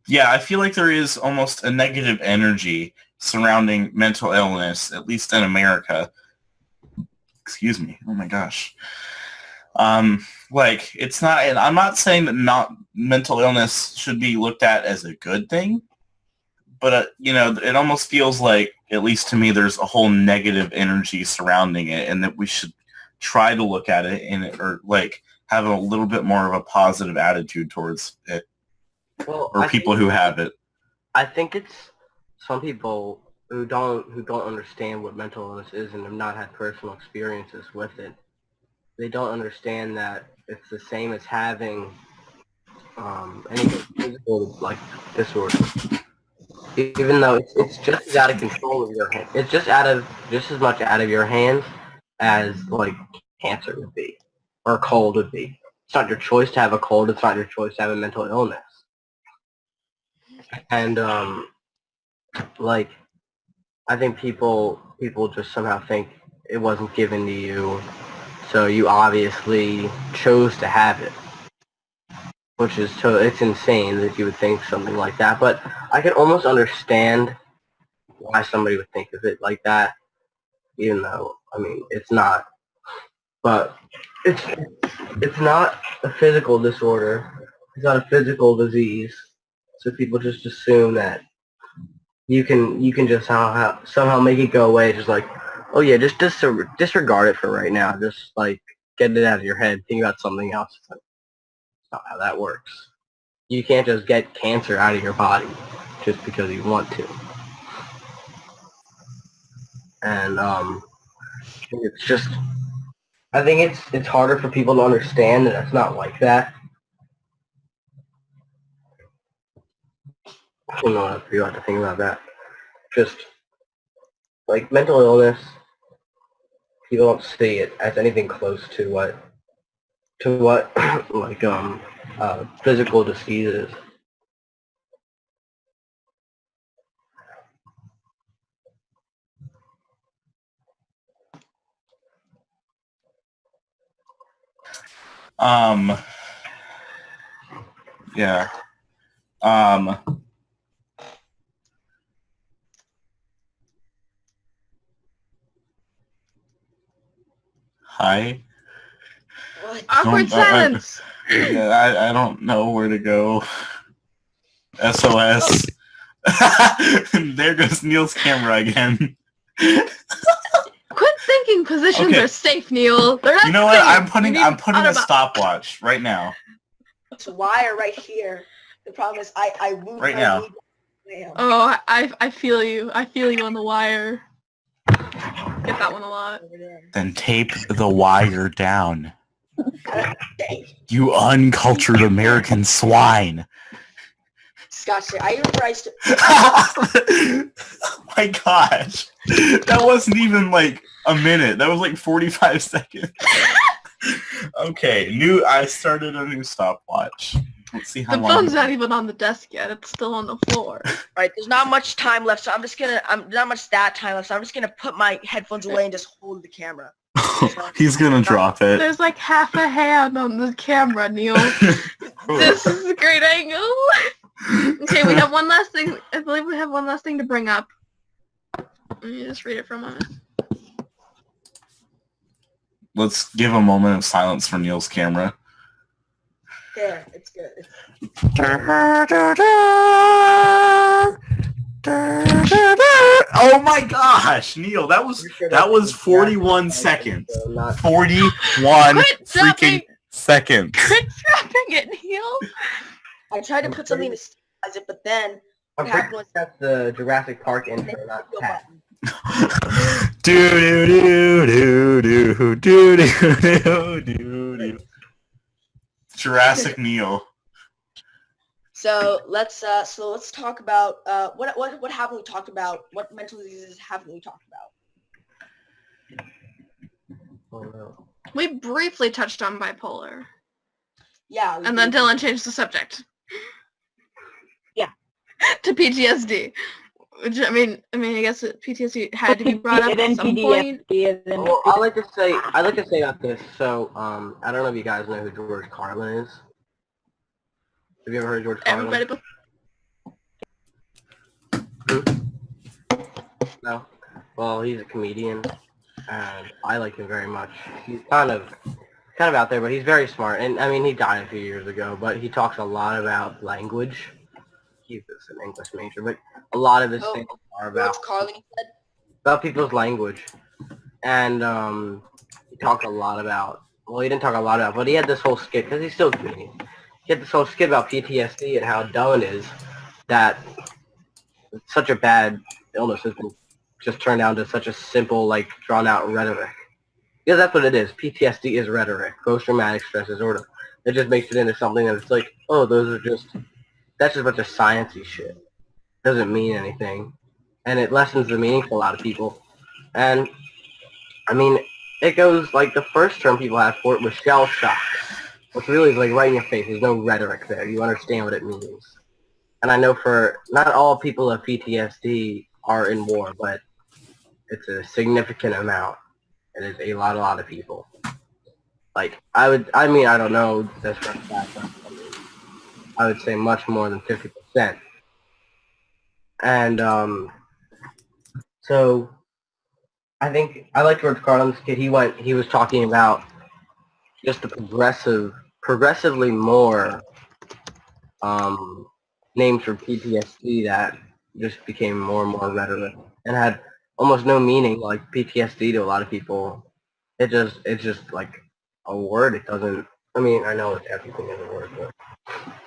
Yeah, I feel like there is almost a negative energy surrounding mental illness, at least in America. Excuse me. Oh my gosh. Like, it's not, and I'm not saying that mental illness should be looked at as a good thing, but it almost feels like, at least to me, there's a whole negative energy surrounding it, and that we should try to look at it or like have a little bit more of a positive attitude towards it, or people who have it. I think it's some people who don't understand what mental illness is and have not had personal experiences with it. They don't understand that it's the same as having any physical like disorder. Even though it's just as out of control of your hand, it's just as much out of your hands as like cancer would be or a cold would be. It's not your choice to have a cold. It's not your choice to have a mental illness. And like, I think people just somehow think it wasn't given to you, so you obviously chose to have it, which is it's insane that you would think something like that. But I can almost understand why somebody would think of it like that, even though, I mean, it's not. But it's not a physical disorder. It's not a physical disease. So people just assume that you can just somehow make it go away. Just like, oh yeah, just disregard it for right now. Just like get it out of your head. Think about something else. It's like, that's not how that works. You can't just get cancer out of your body just because you want to. And it's just, I think it's harder for people to understand that it's not like that. I don't know how you have to think about that. Just like mental illness, people don't see it as anything close to what like physical diseases. Yeah. Hi. Awkward silence. I don't know where to go. SOS. There goes Neil's camera again. Quit thinking positions are safe, Neil. They're not You know what? safe. I'm putting a stopwatch right now. It's a wire right here. The problem is I moved Right my now. knee down. Oh, I feel you. I feel you on the wire. Get that one a lot. Then tape the wire down. You uncultured American swine. Disgusting. I remember I used to. Oh my gosh. That wasn't even like a minute. That was like 45 seconds. Okay, I started a new stopwatch. Let's see how The long. phone's not even on the desk yet. It's still on the floor. Alright, there's not much time left, so I'm not much that time left, so I'm just gonna put my headphones away and just hold the camera. He's gonna drop it. There's like half a hand on the camera, Neil. This is a great angle. Okay, we have one last thing. I believe we have one last thing to bring up. Let me just read it for a moment. Let's give a moment of silence for Neil's camera. There, it's good. Oh my gosh, Neil, that was 41 seconds. 41 freaking seconds. Quit dropping it, Neil. I tried to put something to stabilize it, but then I'm pretty sure that's the Jurassic Park intro, not Pat. Do do do do do do do do do. Jurassic Neil. So let's talk about what haven't we talked about? What mental diseases haven't we talked about? Oh no. We briefly touched on bipolar. Yeah. And then Dylan changed the subject. Yeah. To PTSD. Which, I mean, I guess PTSD had to be brought up at some point. Well, I like to say about this. So, I don't know if you guys know who George Carlin is. Have you ever heard of George Carlin? Everybody. No. Well, he's a comedian, and I like him very much. He's kind of out there, but he's very smart. And I mean, he died a few years ago, but he talks a lot about language. He's just an English major, but a lot of his things are about people's language. And he talked a lot about, well, he didn't talk a lot about, but he had this whole skit, because he's still a comedian. He had this whole skit about PTSD and how dumb it is that such a bad illness has been just turned down to such a simple, like, drawn-out rhetoric. Because that's what it is. PTSD is rhetoric, post-traumatic stress disorder. It just makes it into something that it's like, oh, that's just a bunch of sciencey shit. Doesn't mean anything. And it lessens the meaning for a lot of people. And, I mean, it goes, like, the first term people have for it was shell shock, which really is, like, right in your face. There's no rhetoric there. You understand what it means. And I know for, not all people with PTSD are in war, but it's a significant amount. It is a lot of people. Like, I don't know this for a fact, but I would say much more than 50%. And, so, I think, I like George Carlin's kid. He was talking about just the progressively more, names for PTSD that just became more and more rhetoric and had almost no meaning. Like PTSD to a lot of people, it's just like a word. It doesn't, I mean, I know everything is a word, but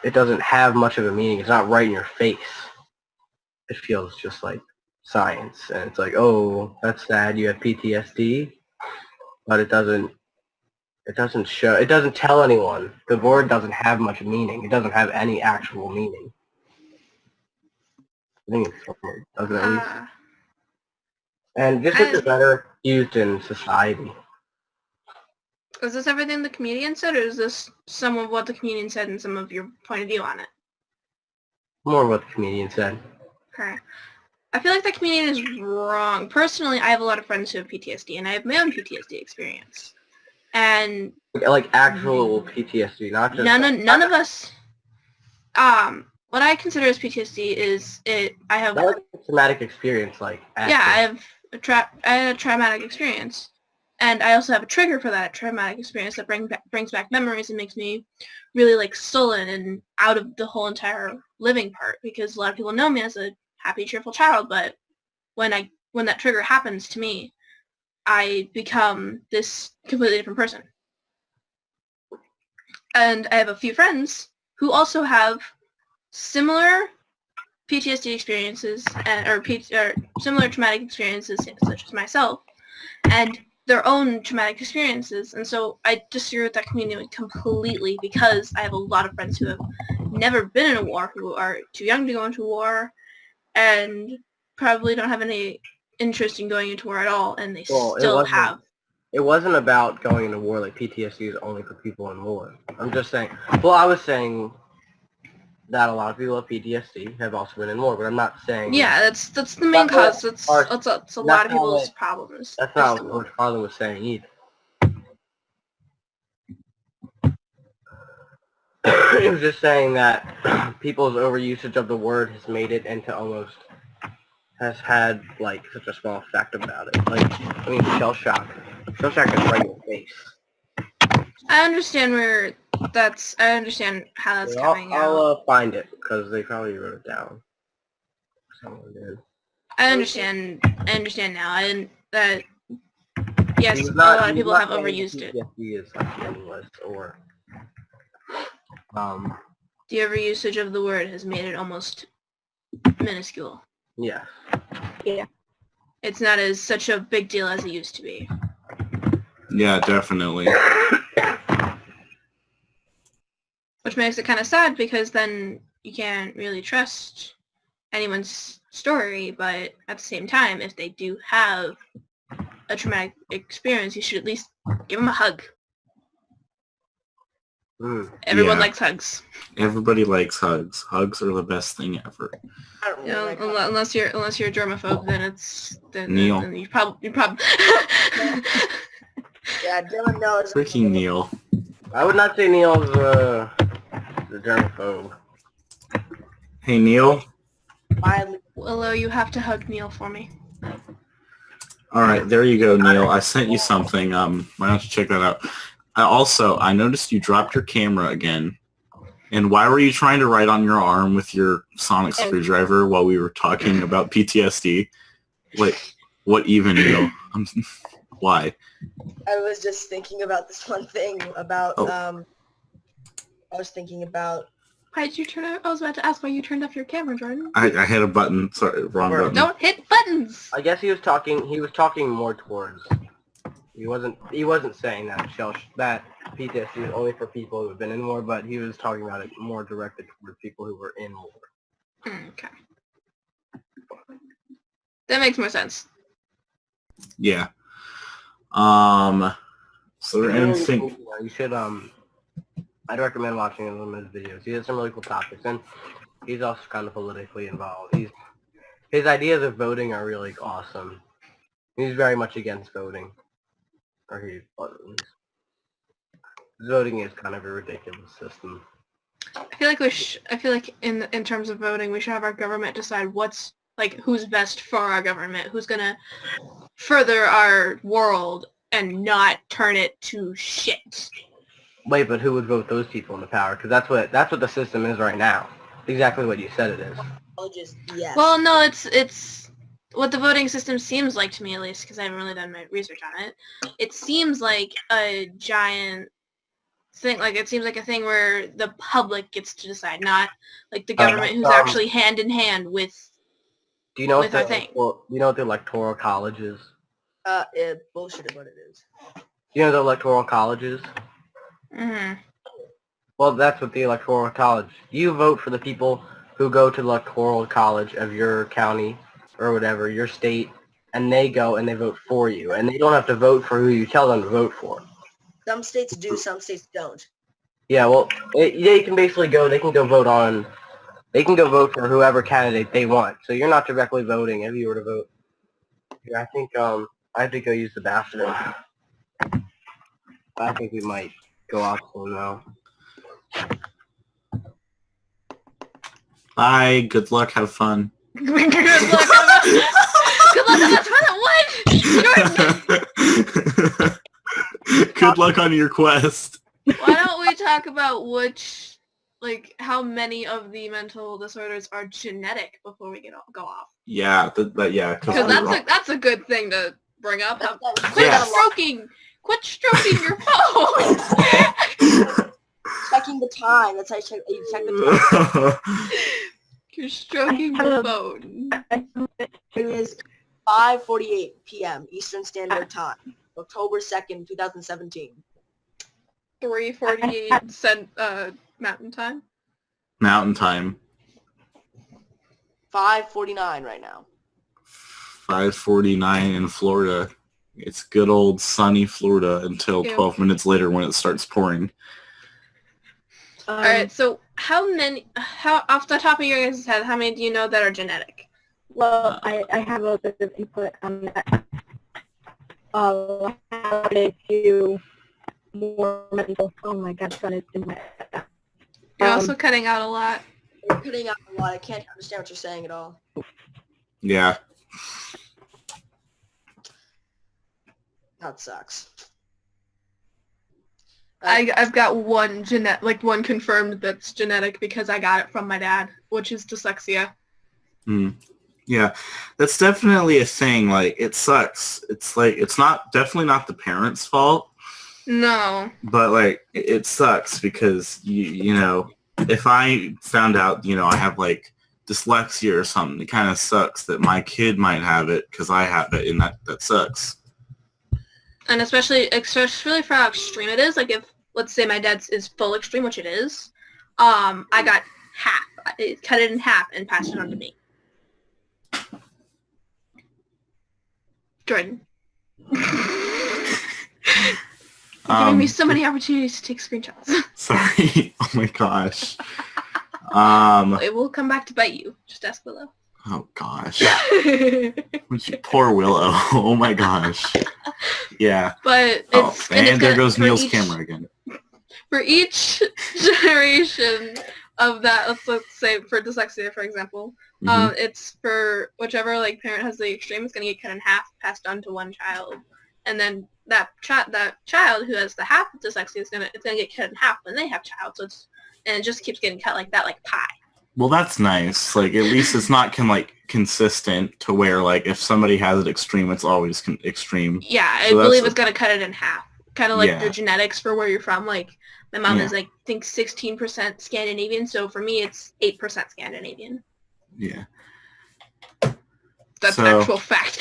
it doesn't have much of a meaning. It's not right in your face. It feels just like science, and it's like, oh, that's sad, you have PTSD, but it doesn't show, it doesn't tell anyone. The word doesn't have much meaning. It doesn't have any actual meaning. I think it's something it doesn't at least. And just it's better used in society. Is this everything the comedian said, or is this some of what the comedian said and some of your point of view on it? More what the comedian said. Okay. I feel like the comedian is wrong. Personally, I have a lot of friends who have PTSD, and I have my own PTSD experience. And like actual PTSD, not just none of us. What I consider as PTSD is I have not like a traumatic experience, like yeah, I have I had a traumatic experience, And I also have a trigger for that traumatic experience that brings back memories and makes me really like sullen and out of the whole entire living part, because a lot of people know me as a happy, cheerful child, but when that trigger happens to me, I become this completely different person. And I have a few friends who also have similar PTSD experiences or similar traumatic experiences such as myself, and their own traumatic experiences. And so I disagree with that community completely, because I have a lot of friends who have never been in a war, who are too young to go into war, and probably don't have any interest in going into war at all, and they still have. It wasn't about going into war, like PTSD is only for people in war. I'm just saying, well, I was saying that a lot of people with PTSD have also been in war, but I'm not saying... Yeah, that's the main cause. That's a lot of people's problems. That's not what Harlan was saying either. It was just saying that people's overusage of the word has made it into almost... has had, like, such a small effect about it. Like, I mean, shell shock. Shell shock is right in your face. I understand I understand how that's coming out. I'll find it, because they probably wrote it down. Someone did. I understand now. Yes, a lot of people have overused it. PTSD is like meaningless, or... The overusage of the word has made it almost minuscule. Yeah. Yeah. It's not as such a big deal as it used to be. Yeah, definitely. Which makes it kind of sad, because then you can't really trust anyone's story, but at the same time, if they do have a traumatic experience, you should at least give them a hug. Everyone likes hugs. Everybody likes hugs. Hugs are the best thing ever. You know, unless you're a germaphobe, then Neil. Then you probably. Yeah, Dylan knows. Freaking Neil. I would not say Neil's the germaphobe. Hey, Neil. Willow, you have to hug Neil for me. All right, there you go, Neil. I sent you something. Why don't you check that out? I noticed you dropped your camera again. And why were you trying to write on your arm with your sonic screwdriver while we were talking about PTSD? What even, Neil? Why? I was just thinking about this one thing about, I was thinking about... Why did you turn off? I was about to ask why you turned off your camera, Jordan. I hit a button. Sorry, wrong button. Don't hit buttons! I guess he was talking more towards... He wasn't saying that that PTSD is only for people who have been in war, but he was talking about it more directed toward people who were in war. Okay. That makes more sense. Yeah. So there anything... You should, I'd recommend watching some of his videos. He has some really cool topics, and he's also kind of politically involved. His ideas of voting are really awesome. He's very much against voting. Voting is kind of a ridiculous system. I feel like in terms of voting, we should have our government decide who's best for our government, who's gonna further our world and not turn it to shit. Wait, but who would vote those people into power? Because that's what the system is right now. Exactly what you said it is. Yes. Well, no, it's what the voting system seems like to me, at least, because I haven't really done my research on it. It seems like a giant thing. Like, it seems like a thing where the public gets to decide, not like the government who's actually hand in hand with. Do you know what the electoral college is? Bullshit is what it is. Do you know the electoral college is? Mm-hmm. Well, that's what the electoral college. You vote for the people who go to the electoral college of your county or whatever, your state, and they go and they vote for you, and they don't have to vote for who you tell them to vote for. Some states do, some states don't. Yeah, well, they can basically go. They can go vote for whoever candidate they want. So you're not directly voting if you were to vote. Yeah, I think I have to go use the bathroom. I think we might go off soon now. Bye. Good luck. Have fun. Good luck. Good luck on that toilet. What? Jordan. Good luck on your quest. Why don't we talk about how many of the mental disorders are genetic before we go off? Yeah, yeah. Because that's a good thing to bring up. Quit stroking your phone. Checking the time. That's how you check the time. You're stroking your phone. It is 5:48 p.m. Eastern Standard Time, October 2nd, 2017. 3:48 Mountain Time. Mountain Time. 5:49 right now. 5:49 in Florida. It's good old sunny Florida until 12 minutes later when it starts pouring. All right, so how off the top of your guys' head, how many do you know that are genetic? Well, I have a bit of input on that. How did you more mental? Oh my God, son, it's in my. You're also cutting out a lot. You're cutting out a lot. I can't understand what you're saying at all. Yeah. That sucks. I've got one one confirmed that's genetic because I got it from my dad, which is dyslexia. Yeah, that's definitely a thing. Like, it sucks. It's like, it's definitely not the parents' fault. No. But like, it sucks because you know, if I found out, you know, I have like dyslexia or something, it kind of sucks that my kid might have it because I have it, and that sucks. And especially for how extreme it is, like if, let's say my dad's is full extreme, which it is, I got half. I cut it in half and passed it on to me. Jordan. Giving me so many opportunities to take screenshots. Sorry. Oh my gosh. It will come back to bite you. Just ask Willow. Oh gosh. Poor Willow. Oh my gosh. Yeah. But it's there goes Neil's camera again. For each generation of that, let's say for dyslexia, for example, it's for whichever like parent has the extreme, it's gonna get cut in half, passed on to one child, and then that child who has the half of dyslexia it's gonna get cut in half when they have child. So and it just keeps getting cut like that, like pie. Well, that's nice. Like, at least it's not consistent to where, like, if somebody has it extreme, it's always extreme. Yeah, I believe it's going to cut it in half. Kind of like the genetics for where you're from. Like, my mom is, like, I think 16% Scandinavian, so for me, it's 8% Scandinavian. Yeah. That's an actual fact.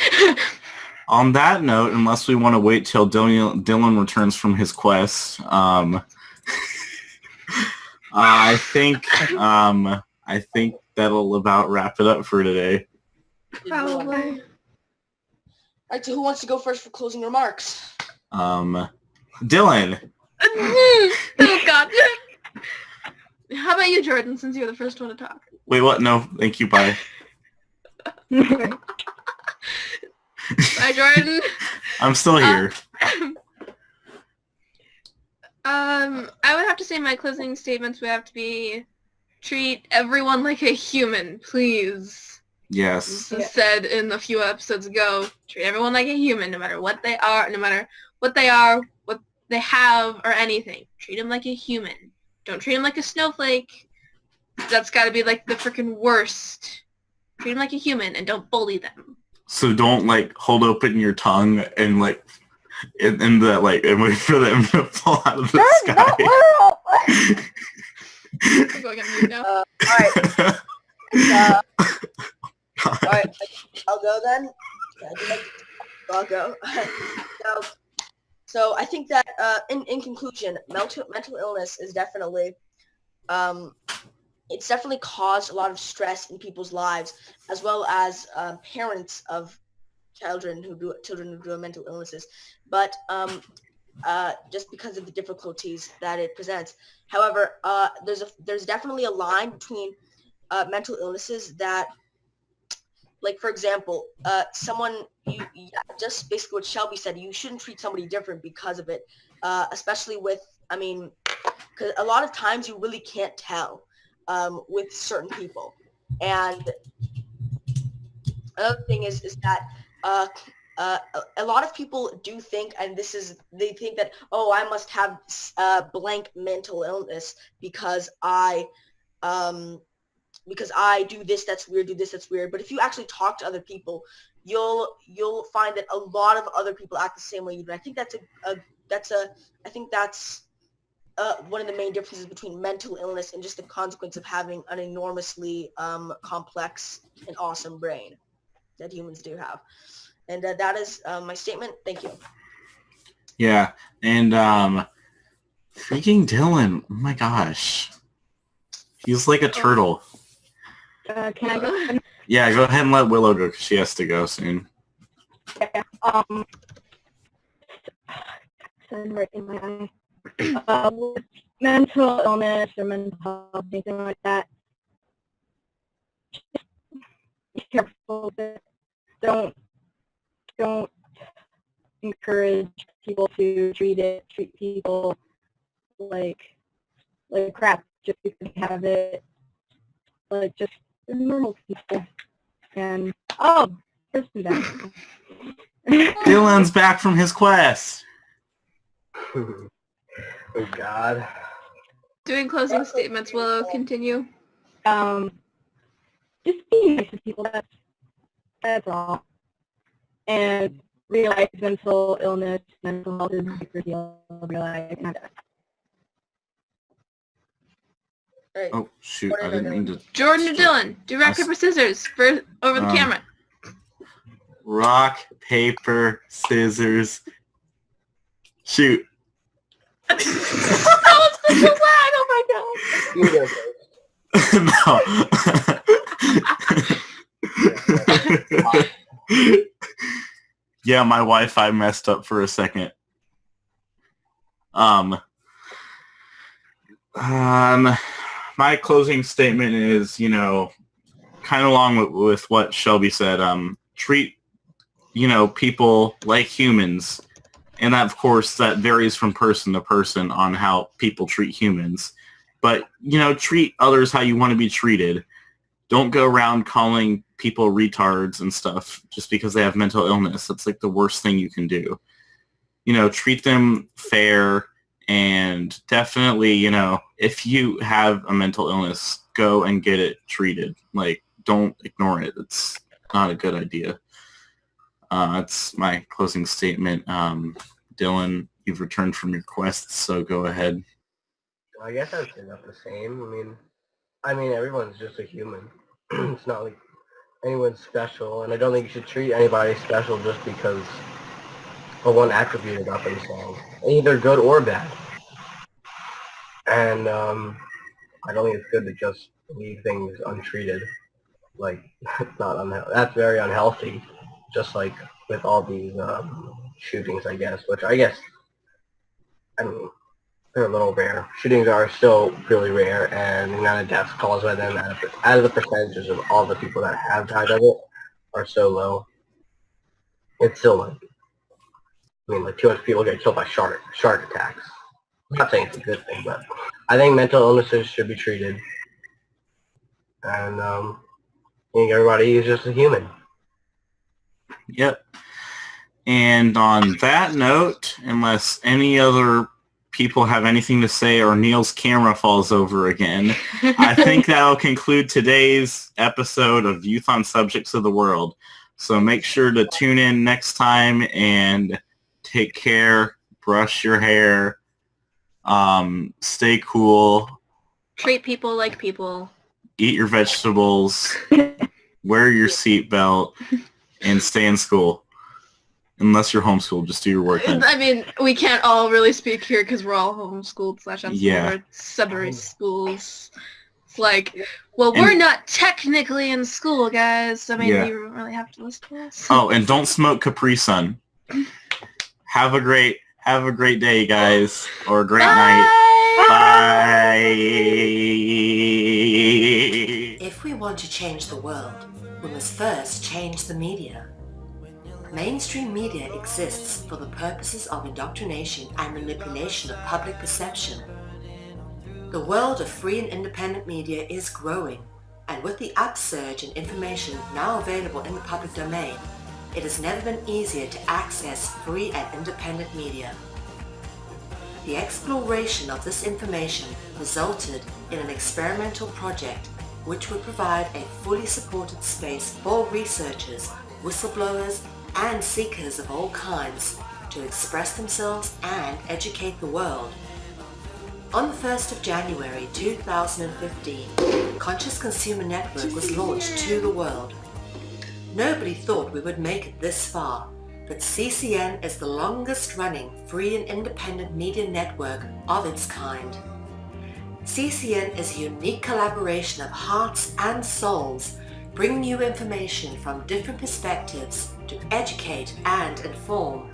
On that note, unless we want to wait till Dylan returns from his quest, I think that'll about wrap it up for today. Probably. All right, so who wants to go first for closing remarks? Dylan. Oh, God. How about you, Jordan, since you're the first one to talk? Wait, what? No, thank you, bye. Bye, Jordan. I'm still here. I would have to say my closing statements would have to be, treat everyone like a human, please. Yes. This is said in a few episodes ago. Treat everyone like a human, no matter what they are, what they have, or anything. Treat them like a human. Don't treat them like a snowflake. That's got to be like the freaking worst. Treat them like a human and don't bully them. So don't like hold open your tongue and like in the like and wait for them to fall out of the sky. I'm going on mute now. All right, I'll go then. I'll go. So I think that in conclusion, mental illness is definitely it's definitely caused a lot of stress in people's lives, as well as parents of children who do mental illnesses. But just because of the difficulties that it presents. However, there's definitely a line between mental illnesses that, like for example, just basically what Shelby said, you shouldn't treat somebody different because of it, especially with, because a lot of times you really can't tell with certain people. And another thing is that a lot of people do think, and they think that, oh, I must have blank mental illness because I do this that's weird, do this that's weird. But if you actually talk to other people, you'll find that a lot of other people act the same way you do. I think that's one of the main differences between mental illness and just the consequence of having an enormously complex and awesome brain that humans do have. And that is my statement. Thank you. Yeah, and freaking Dylan, oh my gosh. He's like a turtle. Can I go? Yeah, go ahead and let Willow go, because she has to go soon. Yeah, right in my eye. With mental illness or mental health, anything like that, just be careful. Don't encourage people to treat people like crap just because they have it. Like, just normal people. And here's some back. Dylan's back from his quest. Oh God. Doing closing statements. Willow, continue. Just be nice to people. That's all. And realize mental illness, mental health is a big deal. Realize. Right. Oh shoot! I didn't mean to. Jordan or Dylan, do rock, paper, scissors over the camera. Rock, paper, scissors. Shoot. That was so loud! Oh my god. No. Yeah, my Wi-Fi messed up for a second. My closing statement is, kind of along with what Shelby said. Treat, people like humans, and that, of course, that varies from person to person on how people treat humans. But treat others how you want to be treated. Don't go around calling people retards and stuff just because they have mental illness. That's like the worst thing you can do. Treat them fair. And definitely, if you have a mental illness, go and get it treated. Like, don't ignore it. It's not a good idea. That's my closing statement. Dylan, you've returned from your quest, so go ahead. I guess I'd say about the same. I mean, everyone's just a human. It's not like anyone's special, and I don't think you should treat anybody special just because of one attribute about themselves, either good or bad. And I don't think it's good to just leave things untreated. Like, it's not that's very unhealthy. Just like with all these shootings, I guess, which they're a little rare. Shootings are still really rare, and the amount of deaths caused by them out of the percentages of all the people that have died of it are so low. It's still like 200 people get killed by shark attacks. I'm not saying it's a good thing, but I think mental illnesses should be treated. And I think everybody is just a human. Yep. And on that note, unless any other people have anything to say or Neil's camera falls over again, I think that'll conclude today's episode of Youth on Subjects of the World. So make sure to tune in next time and take care, brush your hair, stay cool. Treat people like people. Eat your vegetables, wear your seatbelt, and stay in school. Unless you're homeschooled, just do your work then. I mean, we can't all really speak here because we're all homeschooled / homeschooled. Yeah. We're separate schools. It's like, well, we're not technically in school, guys. I mean, you don't really have to listen to us. Oh, and don't smoke Capri Sun. Have a great day, guys, or a great night. Bye. If we want to change the world, we must first change the media. Mainstream media exists for the purposes of indoctrination and manipulation of public perception. The world of free and independent media is growing, and with the upsurge in information now available in the public domain, it has never been easier to access free and independent media. The exploration of this information resulted in an experimental project which would provide a fully supported space for researchers, whistleblowers, and seekers of all kinds to express themselves and educate the world. On the 1st of January 2015, Conscious Consumer Network was launched to the world. Nobody thought we would make it this far, but CCN is the longest running free and independent media network of its kind. CCN is a unique collaboration of hearts and souls, bringing you information from different perspectives to educate and inform.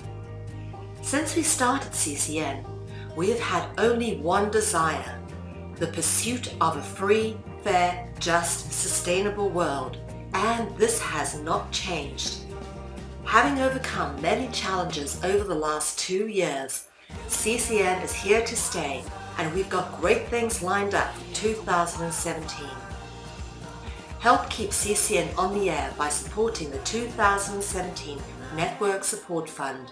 Since we started CCN, we have had only one desire, the pursuit of a free, fair, just, sustainable world, and this has not changed. Having overcome many challenges over the last 2 years, CCN is here to stay, and we've got great things lined up for 2017. Help keep CCN on the air by supporting the 2017 Network Support Fund.